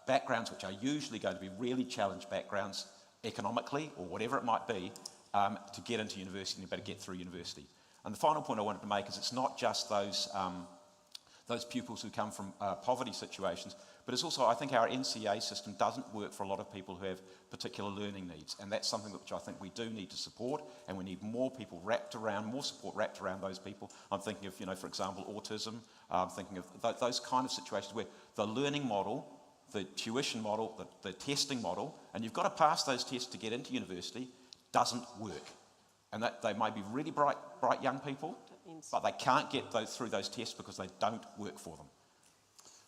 Speaker 3: backgrounds which are usually going to be really challenged backgrounds economically or whatever it might be to get into university and be able to get through university. And the final point I wanted to make is it's not just those pupils who come from poverty situations, but it's also, I think our NCEA system doesn't work for a lot of people who have particular learning needs, and that's something which I think we do need to support, and we need more people more support wrapped around those people. I'm thinking of, for example, autism. I'm thinking of those kind of situations where the learning model, the tuition model, the testing model, and you've got to pass those tests to get into university, doesn't work. And that they may be really bright young people, but they can't get through those tests because they don't work for them.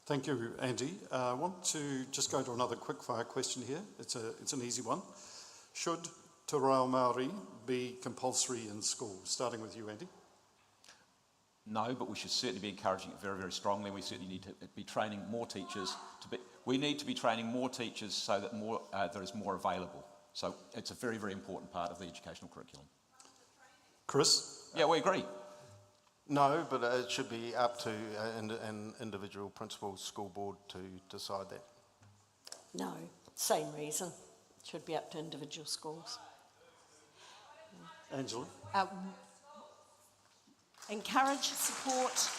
Speaker 4: Thank you, Andy. I want to just go to another quick-fire question here. It's an easy one. Should Te Reo Māori be compulsory in schools? Starting with you, Andy.
Speaker 3: No, but we should certainly be encouraging it very, very strongly. We certainly need to be training more teachers. We need to be training more teachers so that there is more available. So it's a very, very important part of the educational curriculum.
Speaker 4: Chris?
Speaker 3: Yeah, we agree.
Speaker 5: No, but it should be up to an individual principal school board to decide that.
Speaker 6: No, same reason. Should be up to individual schools.
Speaker 4: Angela?
Speaker 1: Encourage, support,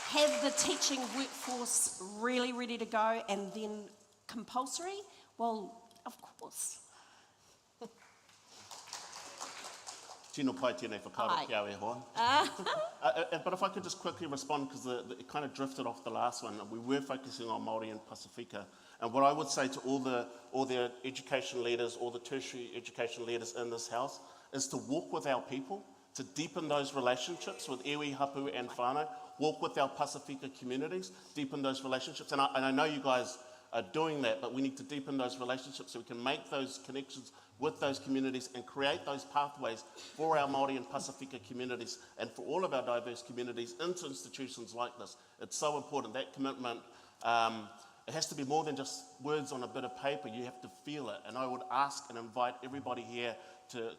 Speaker 1: have the teaching workforce really ready to go, and then compulsory? Well, of course.
Speaker 7: Tino pai tēnei whakaaro ki au e hoa. But if I could just quickly respond, because it kind of drifted off the last one. We were focusing on Māori and Pacifica. And what I would say to all the education leaders, all the tertiary education leaders in this house, is to walk with our people, to deepen those relationships with iwi, hapu and whānau, walk with our Pacifica communities, deepen those relationships. And I know you guys are doing that, but we need to deepen those relationships so we can make those connections with those communities and create those pathways for our Māori and Pacifica communities and for all of our diverse communities into institutions like this. It's so important. That commitment it has to be more than just words on a bit of paper. You have to feel it. And I would ask and invite everybody here to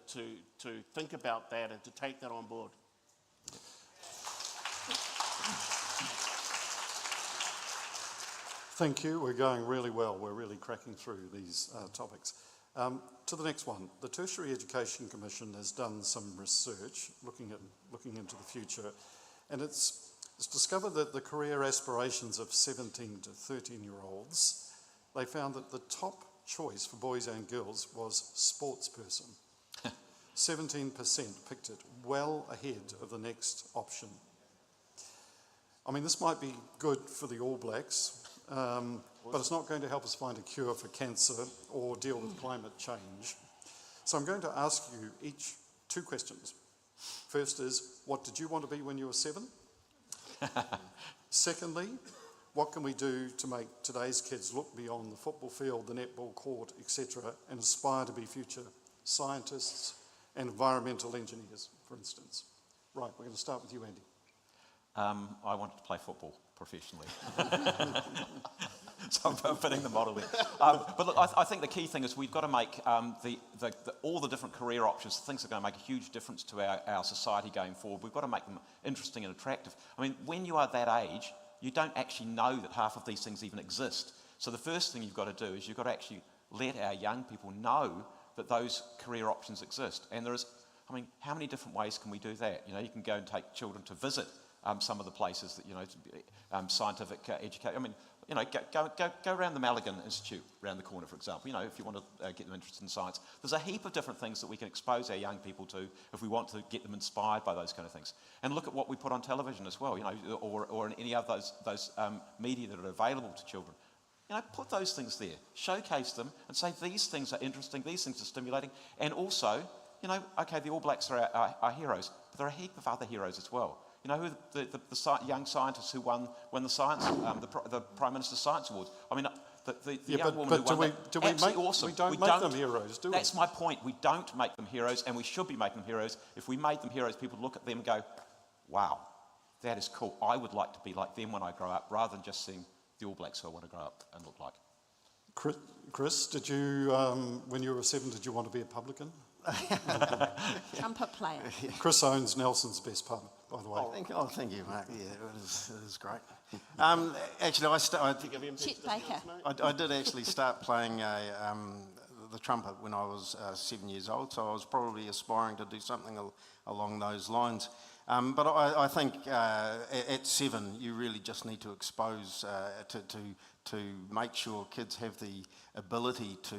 Speaker 7: think about that and to take that on board.
Speaker 4: Thank you. We're going really well. We're really cracking through these topics. To the next one. The Tertiary Education Commission has done some research looking into the future, and it's discovered that the career aspirations of 17 to 13-year-olds, they found that the top choice for boys and girls was sports person. 17% picked it, well ahead of the next option. I mean, this might be good for the All Blacks, but it's not going to help us find a cure for cancer or deal with climate change. So I'm going to ask you each 2 questions. First is, what did you want to be when you were 7? Secondly, what can we do to make today's kids look beyond the football field, the netball court, etc., and aspire to be future scientists and environmental engineers, for instance? Right, we're going to start with you, Andy.
Speaker 3: I wanted to play football professionally. So I'm fitting the model there. But look, I think the key thing is we've got to make all the different career options, things that are going to make a huge difference to our society going forward. We've got to make them interesting and attractive. I mean, when you are that age, you don't actually know that half of these things even exist. So the first thing you've got to do is you've got to actually let our young people know that those career options exist. And there is, I mean, how many different ways can we do that? You know, you can go and take children to visit some of the places that, you know, scientific education. I mean, you know, go around the Malligan Institute around the corner, for example, you know, if you want to get them interested in science. There's a heap of different things that we can expose our young people to if we want to get them inspired by those kind of things. And look at what we put on television as well, you know, or in any of those media that are available to children. You know, put those things there, showcase them and say these things are interesting, these things are stimulating, and also, you know, okay, the All Blacks are our heroes, but there are a heap of other heroes as well. You know, who the young scientists who won the science, the Prime Minister's Science Awards. I mean, the young woman who won that, absolutely awesome.
Speaker 4: We don't make them heroes, do we?
Speaker 3: That's my point. We don't make them heroes, and we should be making them heroes. If we made them heroes, people would look at them and go, wow, that is cool. I would like to be like them when I grow up, rather than just seeing the All Blacks who I want to grow up and look like.
Speaker 4: Chris, did you, when you were 7, did you want to be a publican?
Speaker 1: Trumpet player.
Speaker 4: Chris owns Nelson's Best Pub, by the way.
Speaker 5: Thank you, Mark. Yeah, it is great. Actually, I did actually start playing the trumpet when I was 7 years old, so I was probably aspiring to do something along those lines. But I think at 7, you really just need to expose to make sure kids have the ability to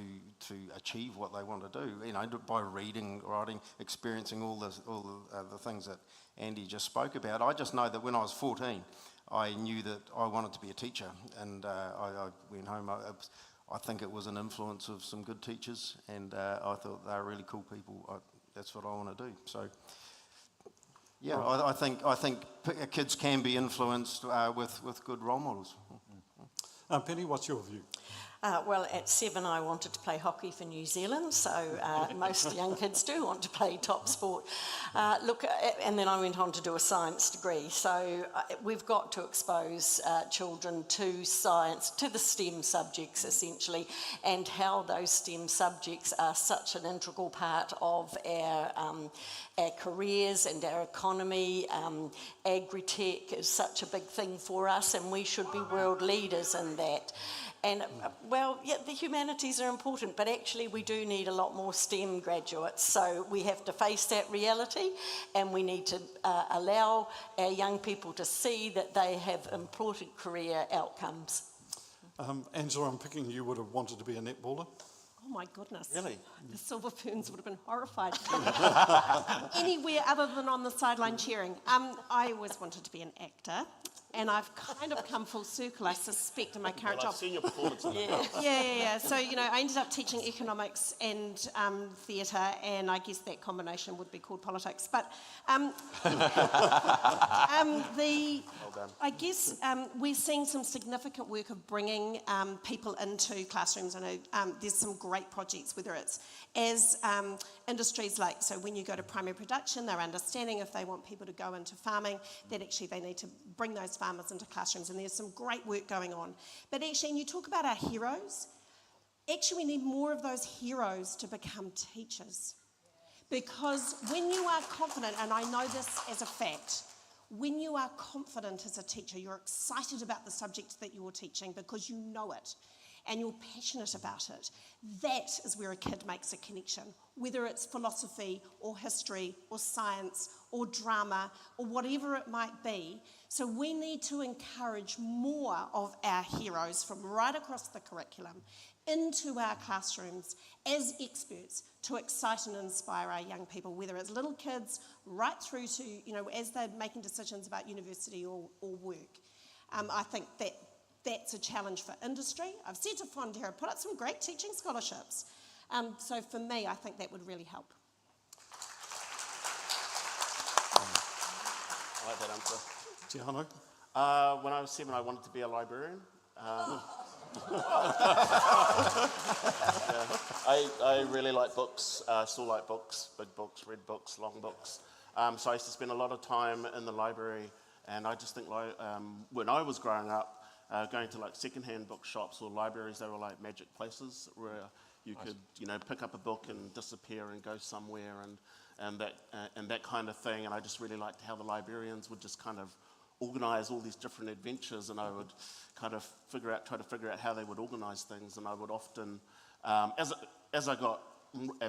Speaker 5: achieve what they want to do. You know, by reading, writing, experiencing all the things that Andy just spoke about. I just know that when I was 14, I knew that I wanted to be a teacher, and I went home. I think it was an influence of some good teachers, and I thought they were really cool people. That's what I want to do. So. Yeah, I think kids can be influenced with good role models.
Speaker 4: Penny, what's your view?
Speaker 6: Well, at 7 I wanted to play hockey for New Zealand, so most young kids do want to play top sport. And then I went on to do a science degree, so we've got to expose children to science, to the STEM subjects essentially, and how those STEM subjects are such an integral part of our careers and our economy. Agri-tech is such a big thing for us, and we should be world leaders in that. And, well, yeah, the humanities are important, but actually we do need a lot more STEM graduates. So we have to face that reality, and we need to allow our young people to see that they have important career outcomes.
Speaker 4: Angela, I'm picking you would have wanted to be a netballer.
Speaker 1: Oh my goodness.
Speaker 7: Really?
Speaker 1: The Silver Ferns would have been horrified. Anywhere other than on the sideline cheering. I always wanted to be an actor. And I've kind of come full circle, I suspect, in my current job.
Speaker 7: I've seen your performance in it.
Speaker 1: Yeah. So, you know, I ended up teaching economics and theatre, and I guess that combination would be called politics. But I guess we're seeing some significant work of bringing people into classrooms. I know there's some great projects, whether it's as industries like, so when you go to primary production, they're understanding if they want people to go into farming, that actually they need to bring those farmers farmers into classrooms, and there's some great work going on. But actually, and you talk about our heroes, actually we need more of those heroes to become teachers. Because when you are confident, and I know this as a fact, when you are confident as a teacher, you're excited about the subject that you're teaching because you know it and you're passionate about it. That is where a kid makes a connection, whether it's philosophy or history or science or drama or whatever it might be. So we need to encourage more of our heroes from right across the curriculum into our classrooms as experts to excite and inspire our young people, whether it's little kids right through to, as they're making decisions about university or work. I think that's a challenge for industry. I've said to Fonterra, put up some great teaching scholarships. So for me, I think that would really help.
Speaker 7: I like that answer.
Speaker 4: Tiano?
Speaker 7: When I was 7, I wanted to be a librarian. I really like books, still like books, big books, read books, long books. So I used to spend a lot of time in the library, and I just think when I was growing up, going to like secondhand bookshops or libraries, they were like magic places where you could, pick up a book and disappear and go somewhere and that kind of thing. And I just really liked how the librarians would just kind of organise all these different adventures, and I would kind of try to figure out how they would organise things. And I would often, as I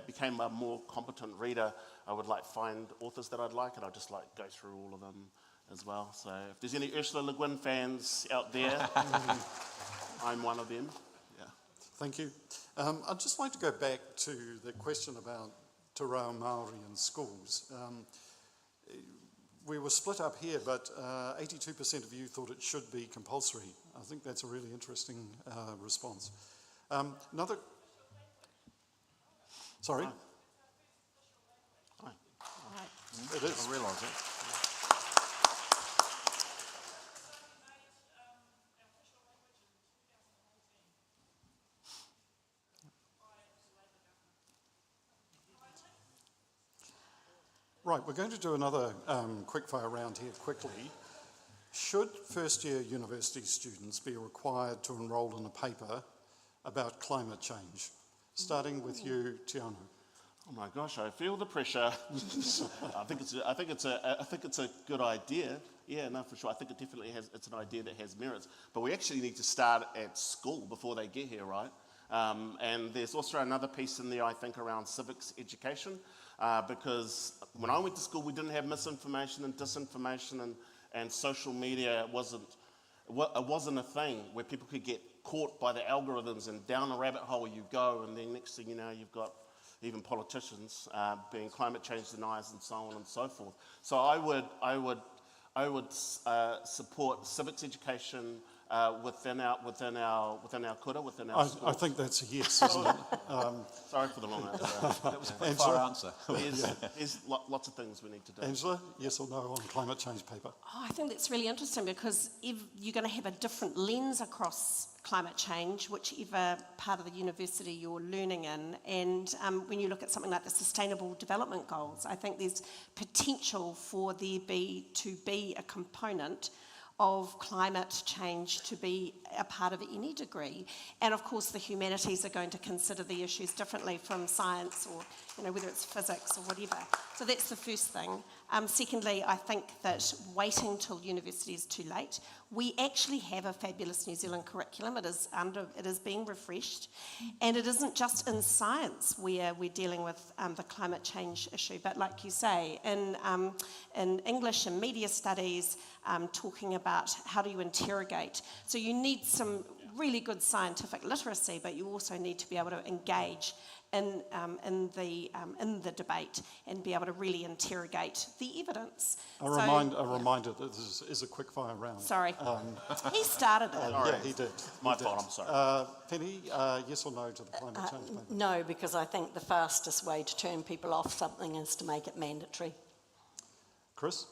Speaker 7: became a more competent reader, I would find authors that I'd like, and I'd just go through all of them as well. So if there's any Ursula Le Guin fans out there, I'm one of them. Yeah.
Speaker 4: Thank you. I'd just like to go back to the question about Te Reo Māori in schools. We were split up here, but 82% of you thought it should be compulsory. I think that's a really interesting response. Another... Sorry?
Speaker 7: Hi.
Speaker 4: It is.
Speaker 5: I realise it.
Speaker 4: Right, we're going to do another quickfire round here quickly. Should first-year university students be required to enrol in a paper about climate change? Starting with you, Tiano.
Speaker 7: Oh my gosh, I feel the pressure. I think it's a good idea. Yeah, no, for sure. I think it definitely it's an idea that has merits. But we actually need to start at school before they get here, right? And there's also another piece in there, I think, around civics education. Because when I went to school, we didn't have misinformation and disinformation, and social media wasn't a thing where people could get caught by the algorithms, and down a rabbit hole you go, and then next thing you know, you've got even politicians being climate change deniers and so on and so forth. So I would support civics education within our kura, within our schools.
Speaker 4: I think that's a yes, isn't it?
Speaker 7: Sorry for the long answer.
Speaker 3: That was a quick fire answer.
Speaker 7: There's lots of things we need to do.
Speaker 4: Angela, yes or no on climate change paper?
Speaker 1: Oh, I think that's really interesting because if you're going to have a different lens across climate change, whichever part of the university you're learning in. And when you look at something like the Sustainable Development Goals, I think there's potential for there to be a component of climate change to be a part of any degree. And of course the humanities are going to consider the issues differently from science or whether it's physics or whatever. So that's the first thing. Secondly, I think that waiting till university is too late. We actually have a fabulous New Zealand curriculum. It is being refreshed, and it isn't just in science where we're dealing with the climate change issue, but like you say, in English and media studies, talking about how do you interrogate. So you need some really good scientific literacy, but you also need to be able to engage in the debate and be able to really interrogate the evidence.
Speaker 4: A reminder that this is a quickfire round.
Speaker 1: Sorry, he started it.
Speaker 4: Yeah, he did.
Speaker 7: My fault, I'm sorry.
Speaker 4: Penny, yes or no to the climate change paper?
Speaker 6: No, because I think the fastest way to turn people off something is to make it mandatory.
Speaker 4: Chris?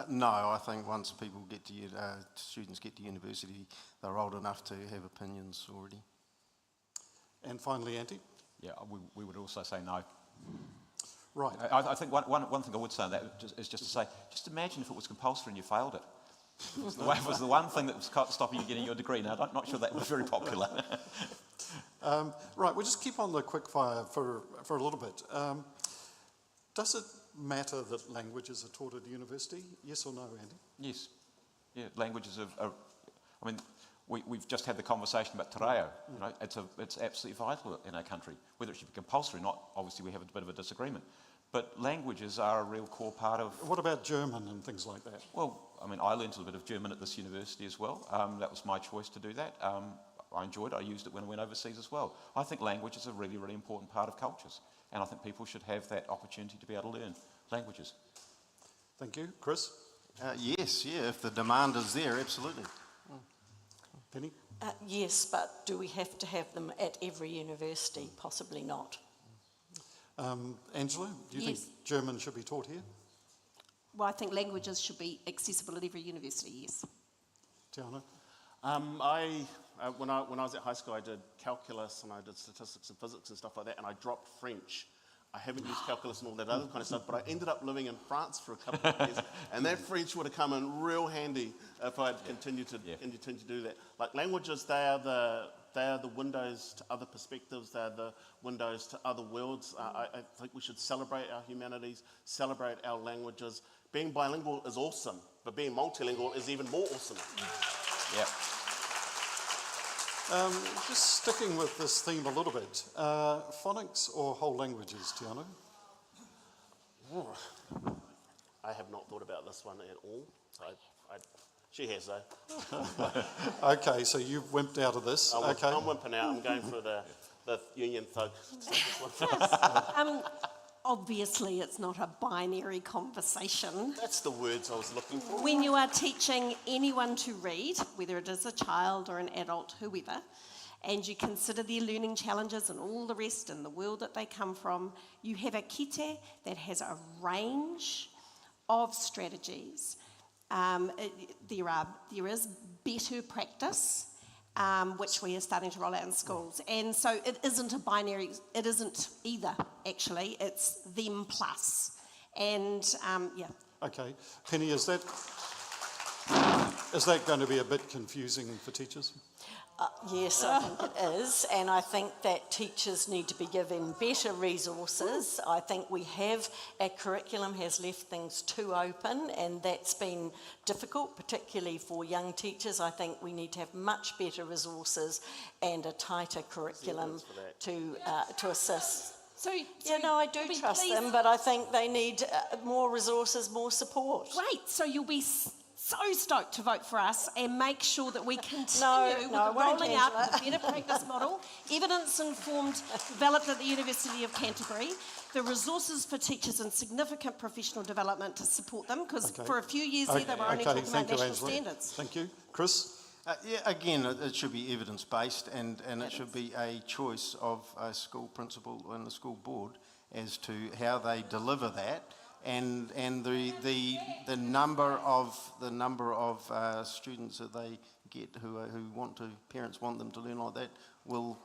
Speaker 5: No, I think once people students get to university, they're old enough to have opinions already.
Speaker 4: And finally, Andy?
Speaker 3: Yeah, we would also say no.
Speaker 4: Right.
Speaker 3: I think one thing I would say on that is just to say, just imagine if it was compulsory and you failed it. Was the one thing that was stopping you getting your degree. Now, I'm not sure that was very popular.
Speaker 4: Right, we'll just keep on the quickfire for a little bit. Does it matter that languages are taught at university? Yes or no, Andy?
Speaker 3: Yes. Yeah, languages are I mean, we've just had the conversation about te reo. You know, it's absolutely vital in our country. Whether it should be compulsory or not, obviously we have a bit of a disagreement. But languages are a real core part of...
Speaker 4: What about German and things like that?
Speaker 3: Well, I mean, I learned a little bit of German at this university as well. That was my choice to do that. I enjoyed it. I used it when I went overseas as well. I think language is a really, really important part of cultures. And I think people should have that opportunity to be able to learn languages.
Speaker 4: Thank you. Chris?
Speaker 5: Yes, yeah, if the demand is there, absolutely.
Speaker 4: Penny?
Speaker 6: Yes, but do we have to have them at every university? Possibly not.
Speaker 4: Angela, do you think German should be taught here?
Speaker 1: Well, I think languages should be accessible at every university, yes.
Speaker 4: Tiana?
Speaker 7: When I was at high school, I did calculus and I did statistics and physics and stuff like that, and I dropped French. I haven't used calculus and all that other kind of stuff, but I ended up living in France for a couple of years, and that French would have come in real handy if I'd continued to do that. Like languages, they are the windows to other perspectives. They are the windows to other worlds. I think we should celebrate our humanities, celebrate our languages. Being bilingual is awesome, but being multilingual is even more awesome.
Speaker 3: Yeah.
Speaker 4: Just sticking with this theme a little bit, phonics or whole languages, Tiana?
Speaker 7: I have not thought about this one at all. She has though.
Speaker 4: Okay, so you've wimped out of this.
Speaker 7: I'm
Speaker 4: Okay.
Speaker 7: wimping out. I'm going for the union thug.
Speaker 1: Obviously, it's not a binary conversation.
Speaker 7: That's the words I was looking for.
Speaker 1: When you are teaching anyone to read, whether it is a child or an adult, whoever, and you consider their learning challenges and all the rest and the world that they come from, you have a kite that has a range of strategies. There is better practice, which we are starting to roll out in schools. And so it isn't a binary, it isn't either, actually. It's them plus. And, yeah.
Speaker 4: Okay. Penny, is that going to be a bit confusing for teachers?
Speaker 6: Yes, I think it is, and I think that teachers need to be given better resources. I think our curriculum has left things too open, and that's been difficult, particularly for young teachers. I think we need to have much better resources and a tighter curriculum to assist. I do trust them, but I think they need more resources, more support.
Speaker 1: Great, so you'll be so stoked to vote for us and make sure that we continue with
Speaker 6: No,
Speaker 1: the rolling out of the better practice model, evidence-informed, developed at the University of Canterbury, the resources for teachers and significant professional development to support them, because for a few years there they were only talking about national standards.
Speaker 4: Thank you. Chris?
Speaker 5: Again, it should be evidence-based and it should be a choice of a school principal and the school board as to how they deliver that. And the number of students that they get who parents want them to learn like that will.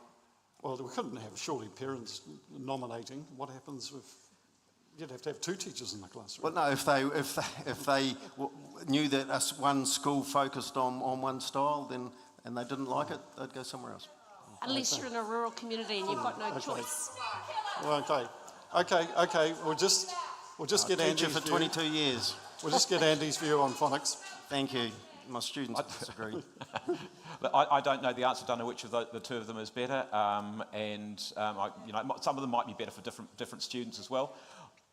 Speaker 4: Well, we couldn't have surely parents nominating. What happens if you'd have to have two teachers in the classroom?
Speaker 5: Well, no, if they knew that one school focused on one style, then and they didn't like it, they'd go somewhere else.
Speaker 1: Unless you're in a rural community and you've got no choice.
Speaker 4: Well, okay. We'll just get Andy's
Speaker 5: for 22 years.
Speaker 4: We'll just get Andy's view on phonics.
Speaker 5: Thank you. My students disagree.
Speaker 3: I don't know the answer. Don't know which of the two of them is better, some of them might be better for different students as well.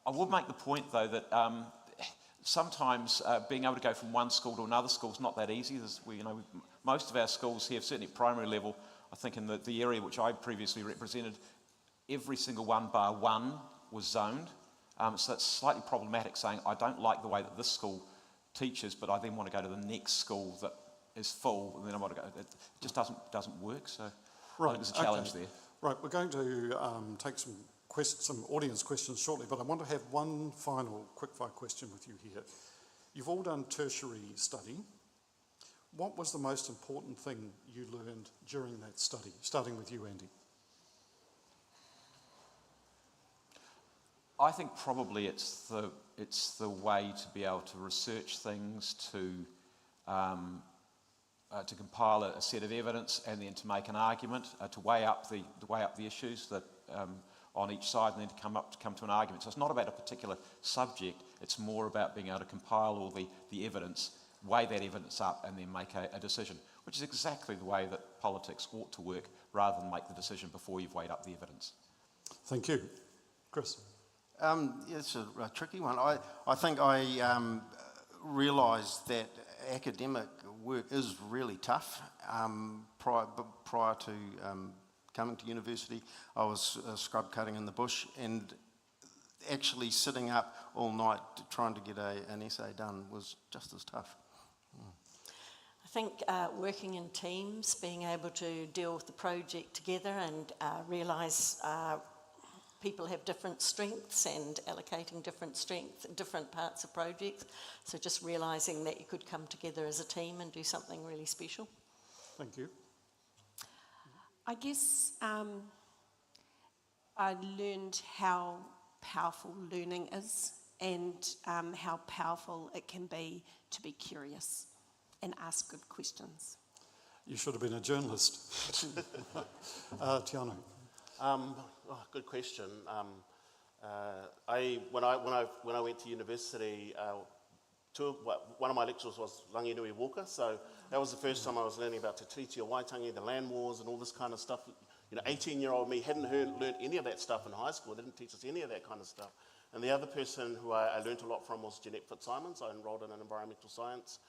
Speaker 3: I would make the point though that sometimes being able to go from one school to another school is not that easy. Most of our schools here, certainly at primary level, I think in the area which I previously represented, every single one bar one was zoned. So it's slightly problematic saying, I don't like the way that this school teaches, but I then want to go to the next school that is full, and then I want to go. It just doesn't work, so I think there's a challenge there.
Speaker 4: Right, we're going to take some audience questions shortly, but I want to have one final quickfire question with you here. You've all done tertiary study. What was the most important thing you learned during that study, starting with you, Andy?
Speaker 3: I think probably it's the way to be able to research things, to to compile a set of evidence and then to make an argument, to weigh up the issues that on each side, and then to come to an argument. So it's not about a particular subject, it's more about being able to compile all the evidence, weigh that evidence up, and then make a decision, which is exactly the way that politics ought to work, rather than make the decision before you've weighed up the evidence.
Speaker 4: Thank you. Chris?
Speaker 5: Yeah, it's a tricky one. I think I realised that academic work is really tough. Prior to coming to university, I was scrub cutting in the bush, and actually sitting up all night trying to get an essay done was just as tough.
Speaker 6: I think working in teams, being able to deal with the project together and realise people have different strengths and allocating different strengths in different parts of projects. So just realising that you could come together as a team and do something really special.
Speaker 4: Thank you.
Speaker 1: I guess I learned how powerful learning is, and how powerful it can be to be curious and ask good questions.
Speaker 4: You should have been a journalist. Tiano.
Speaker 7: Good question. When I went to university, one of my lecturers was Ranginui Walker, so that was the first time I was learning about Te Tiriti o Waitangi, the land wars and all this kind of stuff. 18-year-old me hadn't learned any of that stuff in high school. They didn't teach us any of that kind of stuff. And the other person who I learned a lot from was Jeanette Fitzsimons. I enrolled in an environmental science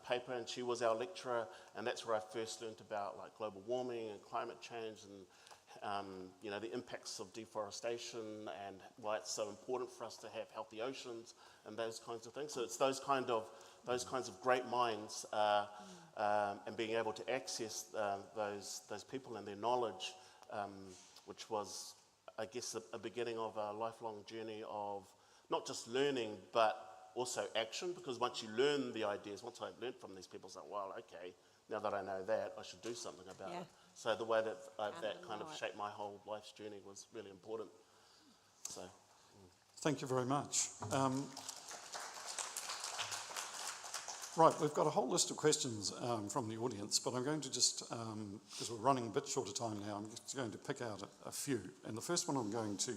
Speaker 7: paper, and she was our lecturer, and that's where I first learned about like global warming and climate change, and the impacts of deforestation, and why it's so important for us to have healthy oceans and those kinds of things. So it's those kinds of great minds and being able to access those people and their knowledge, which was, I guess, a beginning of a lifelong journey of not just learning but also action. Because once you learn the ideas, once I learned from these people, it's like, well, okay, now that I know that, I should do something about it. So the way that that kind of shaped my whole life's journey was really important. So,
Speaker 4: Thank you very much. Right, we've got a whole list of questions from the audience, but I'm going to just, because we're running a bit short of time now, I'm just going to pick out a few. And the first one I'm going to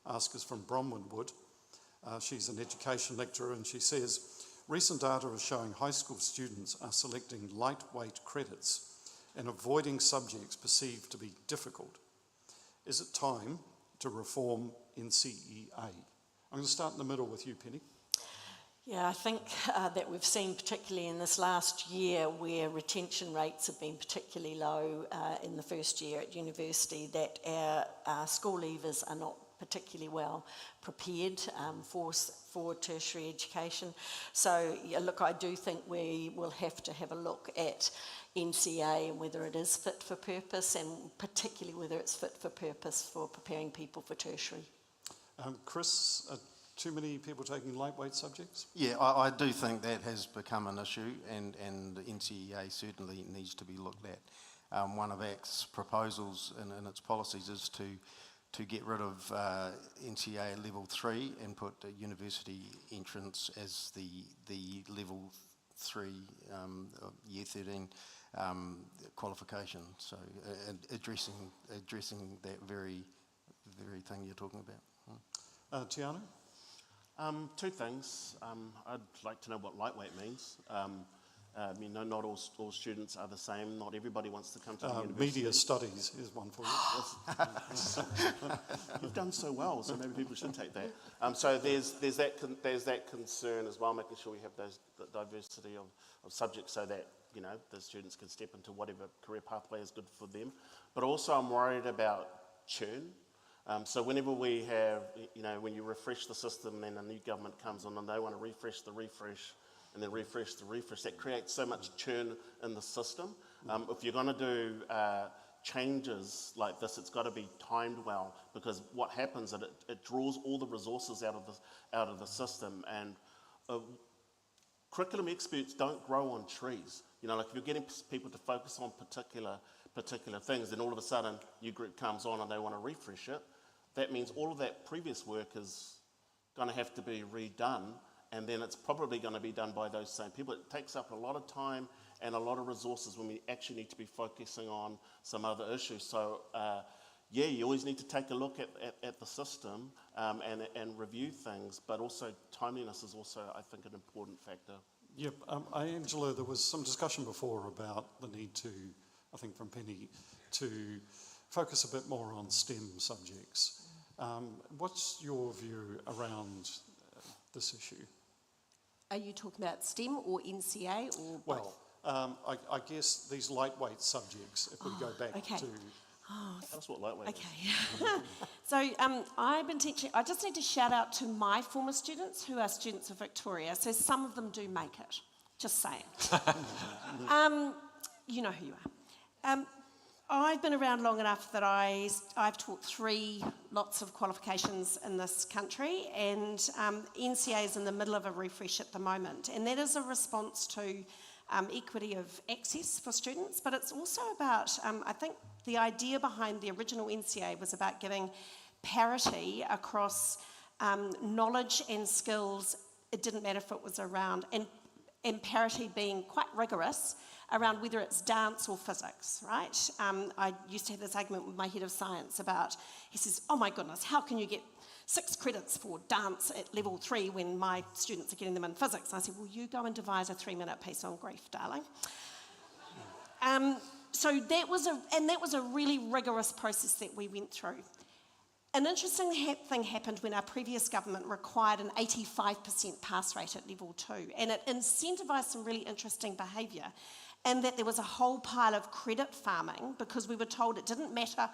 Speaker 4: ask is from Bronwyn Wood. She's an education lecturer, and she says, recent data is showing high school students are selecting lightweight credits and avoiding subjects perceived to be difficult. Is it time to reform NCEA? I'm going to start in the middle with you, Penny.
Speaker 6: Yeah, I think that we've seen, particularly in this last year, where retention rates have been particularly low in the first year at university, that our school leavers are not particularly well prepared for tertiary education. So, yeah, look, I do think we will have to have a look at NCEA and whether it is fit for purpose, and particularly whether it's fit for purpose for preparing people for tertiary.
Speaker 4: Chris, too many people taking lightweight subjects?
Speaker 5: Yeah, I do think that has become an issue, and NCEA certainly needs to be looked at. One of ACT's proposals in its policies is to get rid of NCEA level 3 and put university entrance as the level 3 year 13 qualification. So addressing that very thing you're talking about.
Speaker 4: Tiano?
Speaker 7: Two things. I'd like to know what lightweight means. Not all students are the same. Not everybody wants to come to the university.
Speaker 4: Media studies is one for you.
Speaker 7: You've done so well, so maybe people should take that. So there's that concern as well, making sure we have the diversity of subjects, so that the students can step into whatever career pathway is good for them. But also I'm worried about churn. So whenever we have, when you refresh the system, then a new government comes on and they want to refresh the refresh, and then refresh the refresh, that creates so much churn in the system. If you're going to do changes like this, it's got to be timed well, because what happens is it draws all the resources out of the system, and curriculum experts don't grow on trees. Like if you're getting people to focus on particular things, then all of a sudden new group comes on and they want to refresh it. That means all of that previous work is going to have to be redone, and then it's probably going to be done by those same people. It takes up a lot of time and a lot of resources when we actually need to be focusing on some other issues. So, yeah, you always need to take a look at the system and review things, but also timeliness is also, I think, an important factor.
Speaker 4: Yep, Angela, there was some discussion before about the need to, I think from Penny, to focus a bit more on STEM subjects. What's your view around this issue?
Speaker 1: Are you talking about STEM or NCEA or both?
Speaker 4: Well, I guess these lightweight subjects, if we go back
Speaker 1: okay.
Speaker 4: to...
Speaker 7: Tell us what lightweight is.
Speaker 1: Okay. So I've been teaching, I just need to shout out to my former students who are students of Victoria. So some of them do make it, just saying. You know who you are. I've been around long enough that I've taught 3 lots of qualifications in this country, and NCEA is in the middle of a refresh at the moment, and that is a response to equity of access for students, but it's also about, I think the idea behind the original NCEA was about giving parity across knowledge and skills. It didn't matter if it was around, and parity being quite rigorous around whether it's dance or physics, right? I used to have this argument with my head of science about, he says, oh my goodness, how can you get 6 credits for dance at level 3 when my students are getting them in physics? And I said, well, you go and devise a 3-minute piece on grief, darling. So that was a really rigorous process that we went through. An interesting thing happened when our previous government required an 85% pass rate at level 2, and it incentivised some really interesting behaviour, and that there was a whole pile of credit farming because we were told it didn't matter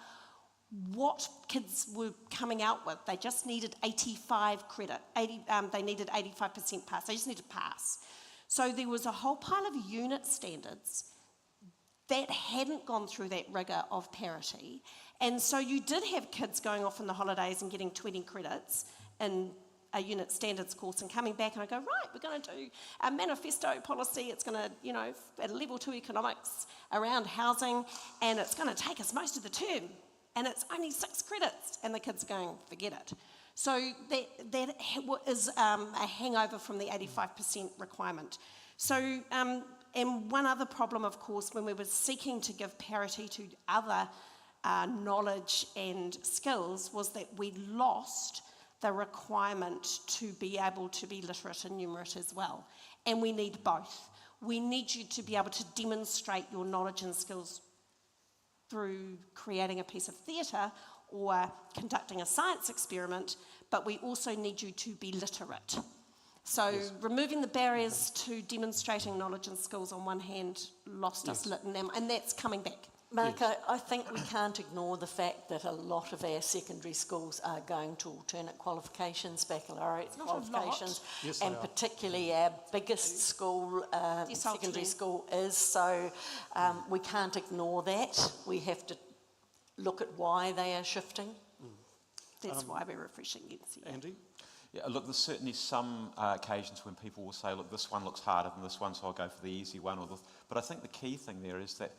Speaker 1: what kids were coming out with, they just needed 85 credit, they needed 85% pass, they just needed to pass. So there was a whole pile of unit standards that hadn't gone through that rigour of parity, and so you did have kids going off in the holidays and getting 20 credits in a unit standards course and coming back and I go, right, we're going to do a manifesto policy, it's going to, you know, at level 2 economics around housing, and it's going to take us most of the term. And it's only 6 credits, and the kids are going, forget it. So that is a hangover from the 85% requirement. So, and one other problem, of course, when we were seeking to give parity to other knowledge and skills, was that we lost the requirement to be able to be literate and numerate as well. And we need both. We need you to be able to demonstrate your knowledge and skills through creating a piece of theatre or conducting a science experiment, but we also need you to be literate. So removing the barriers to demonstrating knowledge and skills on one hand lost us lit in them, and that's coming back.
Speaker 6: Mark, I think we can't ignore the fact that a lot of our secondary schools are going to alternate qualifications, baccalaureate qualifications, and particularly our biggest school, secondary school is, so we can't ignore that. We have to look at why they are shifting.
Speaker 1: That's why we're refreshing NCEA.
Speaker 4: Andy?
Speaker 3: Yeah, look, there's certainly some occasions when people will say, look, this one looks harder than this one, so I'll go for the easy one. But I think the key thing there is that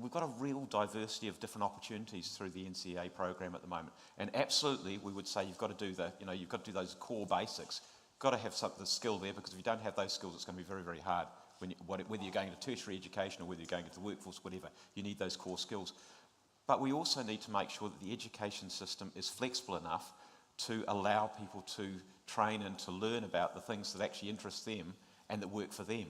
Speaker 3: we've got a real diversity of different opportunities through the NCEA program at the moment. And absolutely, we would say you've got to do you've got to do those core basics. You've got to have the skill there, because if you don't have those skills, it's going to be very, very hard. Whether you're going to tertiary education or whether you're going into the workforce, whatever, you need those core skills. But we also need to make sure that the education system is flexible enough to allow people to train and to learn about the things that actually interest them and that work for them.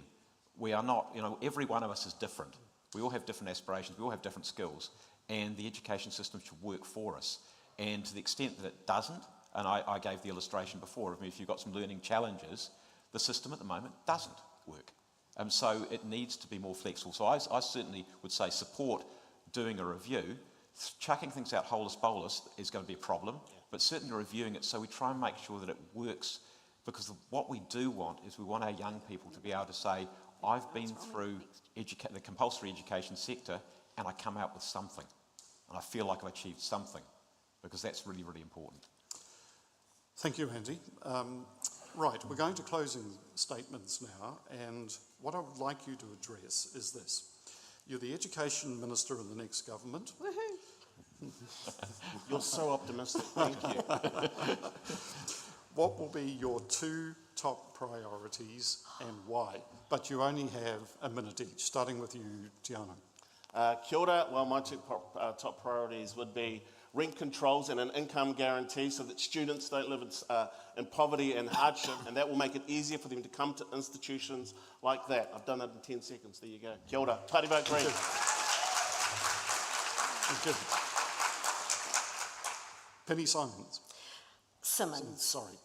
Speaker 3: We are not, every one of us is different. We all have different aspirations, we all have different skills, and the education system should work for us. And to the extent that it doesn't, and I gave the illustration before, if you've got some learning challenges, the system at the moment doesn't work. So it needs to be more flexible. So I certainly would say support doing a review. Chucking things out holus bolus is going to be a problem, but certainly reviewing it so we try and make sure that it works, because what we do want is we want our young people to be able to say, I've been through the compulsory education sector and I come out with something, and I feel like I've achieved something, because that's really, really important.
Speaker 4: Thank you, Andy. Right, we're going to closing statements now, and what I would like you to address is this. You're the Education Minister in the next government.
Speaker 1: Woohoo!
Speaker 7: You're so optimistic, thank you.
Speaker 4: What will be your 2 top priorities and why. But you only have a minute each, starting with you, Tiano.
Speaker 7: Kia ora. Well, my two top priorities would be rent controls and an income guarantee so that students don't live in poverty and hardship, and that will make it easier for them to come to institutions like that. I've done that in 10 seconds. There you go. Kia ora. Party vote green.
Speaker 4: Thank you. Penny Simmonds.
Speaker 6: Simmonds.
Speaker 4: Sorry.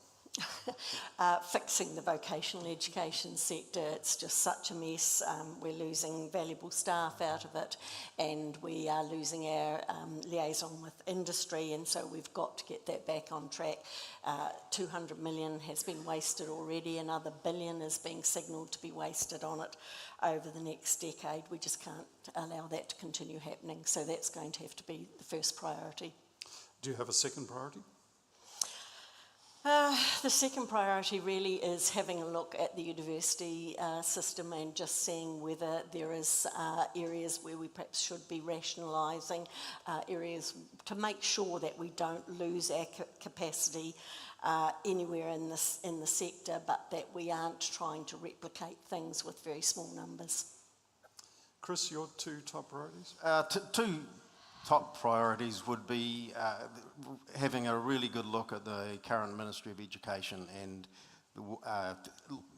Speaker 6: Fixing the vocational education sector, it's just such a mess. We're losing valuable staff out of it, and we are losing our liaison with industry, and so we've got to get that back on track. 200 million has been wasted already, another billion is being signalled to be wasted on it over the next decade. We just can't allow that to continue happening, so that's going to have to be the first priority.
Speaker 4: Do you have a second priority?
Speaker 6: The second priority really is having a look at the university system and just seeing whether there is areas where we perhaps should be rationalising, areas to make sure that we don't lose our capacity anywhere in the sector, but that we aren't trying to replicate things with very small numbers.
Speaker 4: Chris, your two top priorities?
Speaker 5: Two top priorities would be having a really good look at the current Ministry of Education and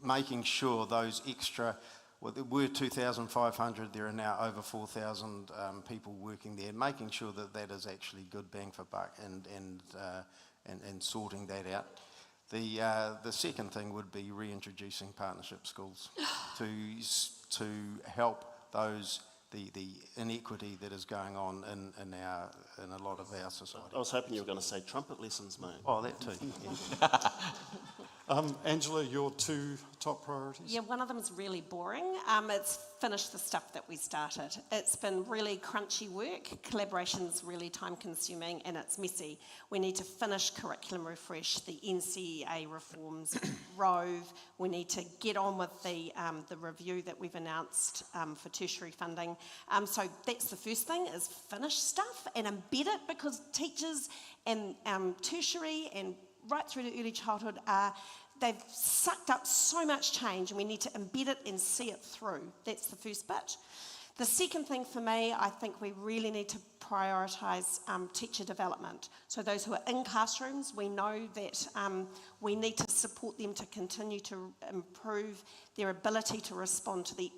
Speaker 5: making sure those extra, well, there were 2,500, there are now over 4,000 people working there, making sure that that is actually good bang for buck and sorting that out. The second thing would be reintroducing partnership schools to help those the inequity that is going on in a lot of our society.
Speaker 7: I was hoping you were going to say trumpet lessons, mate.
Speaker 5: Oh, that too. Yeah.
Speaker 4: Angela, your two top priorities?
Speaker 1: Yeah, one of them is really boring. It's finish the stuff that we started. It's been really crunchy work. Collaboration's really time consuming and it's messy. We need to finish curriculum refresh, the NCEA reforms, Rove. We need to get on with the review that we've announced for tertiary funding. So that's the first thing, is finish stuff and embed it, because teachers and tertiary and right through to early childhood they've sucked up so much change, and we need to embed it and see it through. That's the first bit. The second thing for me, I think we really need to prioritise teacher development. So those who are in classrooms, we know that we need to support them to continue to improve their ability to respond to the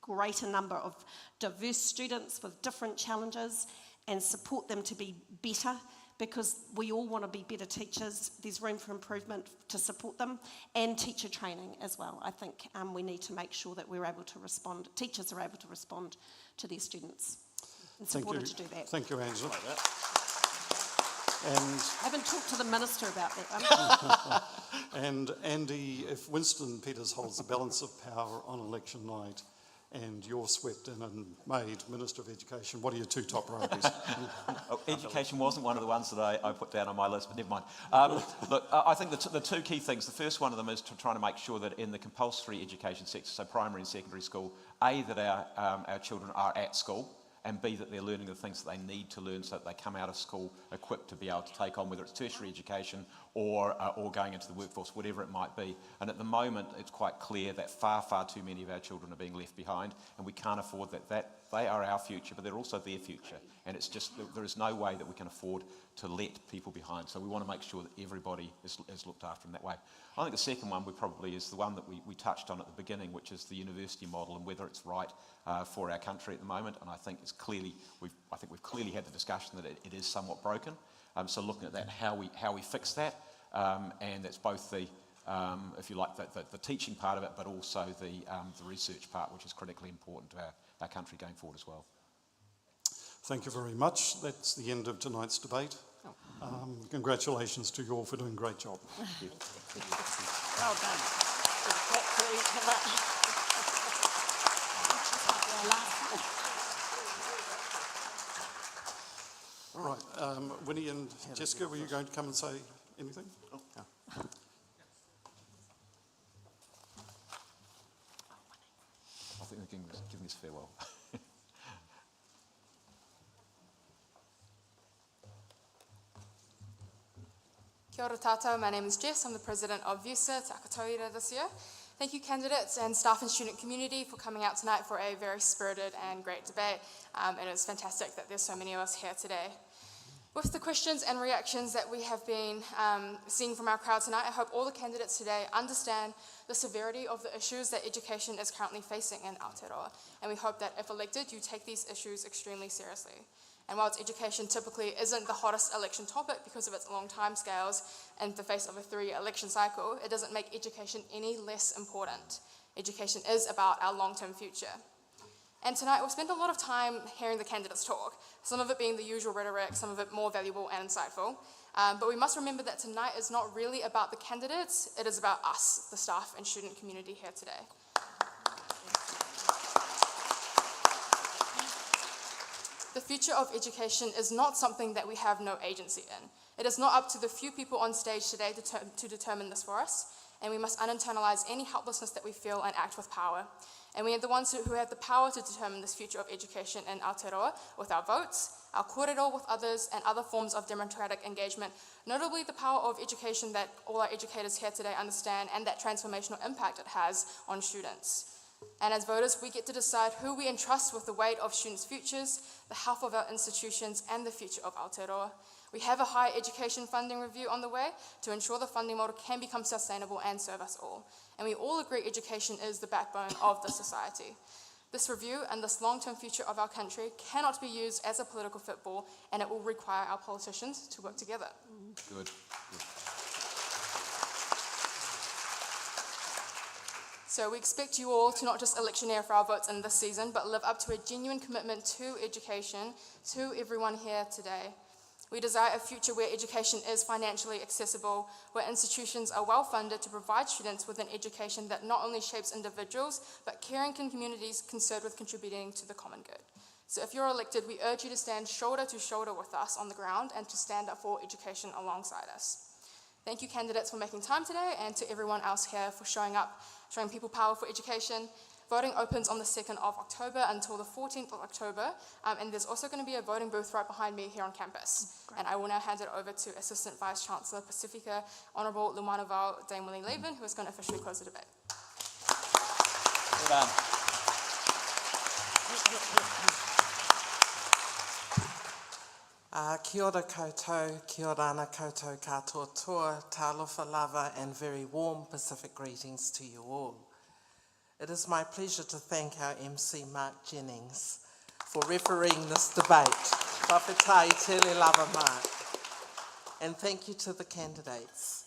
Speaker 1: greater number of diverse students with different challenges and support them to be better, because we all want to be better teachers. There's room for improvement to support them, and teacher training as well. I think we need to make sure that we're able to respond, teachers are able to respond to their students and supported to do that.
Speaker 4: Thank you, Angela. And
Speaker 1: I haven't talked to the minister about that.
Speaker 4: and Andy, if Winston Peters holds the balance of power on election night and you're swept in and made Minister of Education, what are your two top priorities?
Speaker 3: Education wasn't one of the ones that I put down on my list, but never mind. Look, I think the two key things, the first one of them is to try to make sure that in the compulsory education sector, so primary and secondary school, A, that our children are at school, and B, that they're learning the things that they need to learn so that they come out of school equipped to be able to take on, whether it's tertiary education or going into the workforce, whatever it might be. And at the moment, it's quite clear that far, far too many of our children are being left behind, and we can't afford that. They are our future, but they're also their future. And it's just, there is no way that we can afford to let people behind. So we want to make sure that everybody is looked after in that way. I think the second one probably is the one that we touched on at the beginning, which is the university model and whether it's right for our country at the moment. And I think it's clearly, we've clearly had the discussion that it is somewhat broken. So looking at that, how we fix that, and it's both the, if you like, the teaching part of it, but also the research part, which is critically important to our country going forward as well.
Speaker 4: Thank you very much. That's the end of tonight's debate. Congratulations to you all for doing a great job.
Speaker 6: Well done.
Speaker 4: All right, Winnie and Jessica, were you going to come and say anything? Oh. Yeah.
Speaker 3: I think they're giving us farewell.
Speaker 8: Kia ora tātou, my name is Jess. I'm the president of VUSA Te Aotearoa this year. Thank you candidates and staff and student community for coming out tonight for a very spirited and great debate. And it's fantastic that there's so many of us here today. With the questions and reactions that we have been seeing from our crowd tonight, I hope all the candidates today understand the severity of the issues that education is currently facing in Aotearoa. And we hope that if elected, you take these issues extremely seriously. And whilst education typically isn't the hottest election topic because of its long timescales in the face of a 3-year election cycle, it doesn't make education any less important. Education is about our long-term future. And tonight we'll spend a lot of time hearing the candidates talk, some of it being the usual rhetoric, some of it more valuable and insightful. But we must remember that tonight is not really about the candidates, it is about us, the staff and student community here today. The future of education is not something that we have no agency in. It is not up to the few people on stage today to determine this for us, and we must uninternalize any helplessness that we feel and act with power. And we are the ones who have the power to determine this future of education in Aotearoa with our votes, our kōrero with others, and other forms of democratic engagement, notably the power of education that all our educators here today understand and that transformational impact it has on students. And as voters, we get to decide who we entrust with the weight of students' futures, the health of our institutions, and the future of Aotearoa. We have a higher education funding review on the way to ensure the funding model can become sustainable and serve us all. And we all agree education is the backbone of the society. This review and this long-term future of our country cannot be used as a political football, and it will require our politicians to work together.
Speaker 3: Good.
Speaker 8: So we expect you all to not just electioneer for our votes in this season, but live up to a genuine commitment to education, to everyone here today. We desire a future where education is financially accessible, where institutions are well funded to provide students with an education that not only shapes individuals, but caring communities concerned with contributing to the common good. So if you're elected, we urge you to stand shoulder to shoulder with us on the ground and to stand up for education alongside us. Thank you, candidates, for making time today, and to everyone else here for showing up, showing people power for education. Voting opens on the 2nd of October until the 14th of October, and there's also going to be a voting booth right behind me here on campus. And I will now hand it over to Assistant Vice-Chancellor Pacifica, Honourable Lumanavau Dame Willie Levin, who is going to officially close the debate.
Speaker 3: Well done.
Speaker 9: Kia ora koutou, kia ora ana koutou katoa toa, talofa lava, and very warm Pacific greetings to you all. It is my pleasure to thank our MC Mark Jennings for refereeing this debate. Whawhetai tele lava Mark. And thank you to the candidates.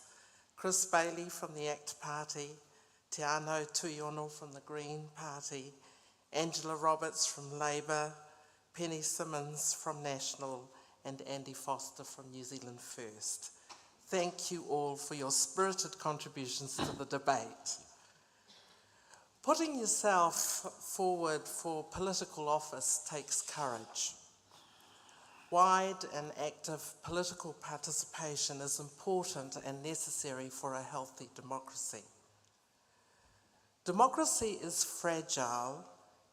Speaker 9: Chris Baillie from the ACT Party, Teanau Tuiono from the Green Party, Angela Roberts from Labour, Penny Simmonds from National, and Andy Foster from New Zealand First. Thank you all for your spirited contributions to the debate. Putting yourself forward for political office takes courage. Wide and active political participation is important and necessary for a healthy democracy. Democracy is fragile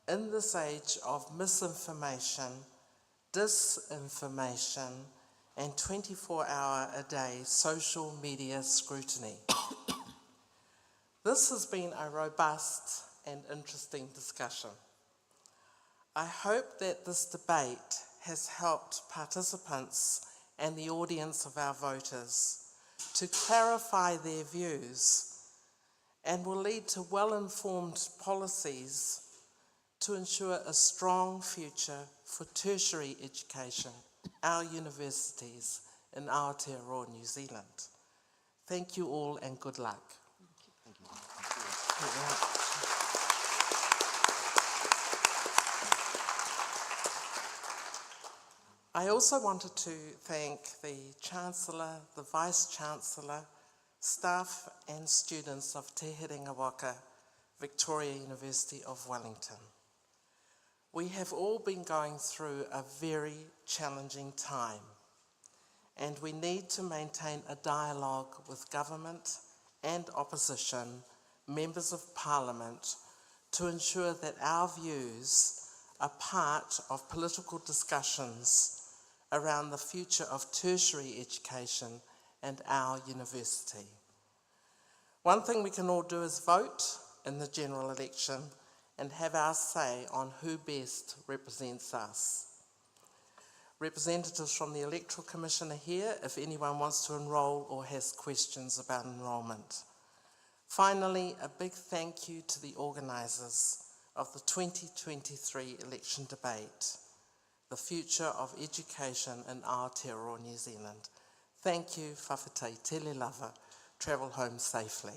Speaker 9: in this age of misinformation, disinformation, and 24-hour-a-day social media scrutiny. This has been a robust and interesting discussion. I hope that this debate has helped participants and the audience of our voters to clarify their views and will lead to well-informed policies to ensure a strong future for tertiary education, our universities in Aotearoa, New Zealand. Thank you all and good luck. Thank you. I also wanted to thank the Chancellor, the Vice-Chancellor, staff and students of Te Herenga-Waka, Victoria University of Wellington. We have all been going through a very challenging time, and we need to maintain a dialogue with government and opposition, members of parliament, to ensure that our views are part of political discussions around the future of tertiary education and our university. One thing we can all do is vote in the general election and have our say on who best represents us. Representatives from the Electoral Commission are here if anyone wants to enrol or has questions about enrolment. Finally, a big thank you to the organisers of the 2023 election debate, the future of education in Aotearoa New Zealand. Thank you, whawhetei tele lava. Travel home safely.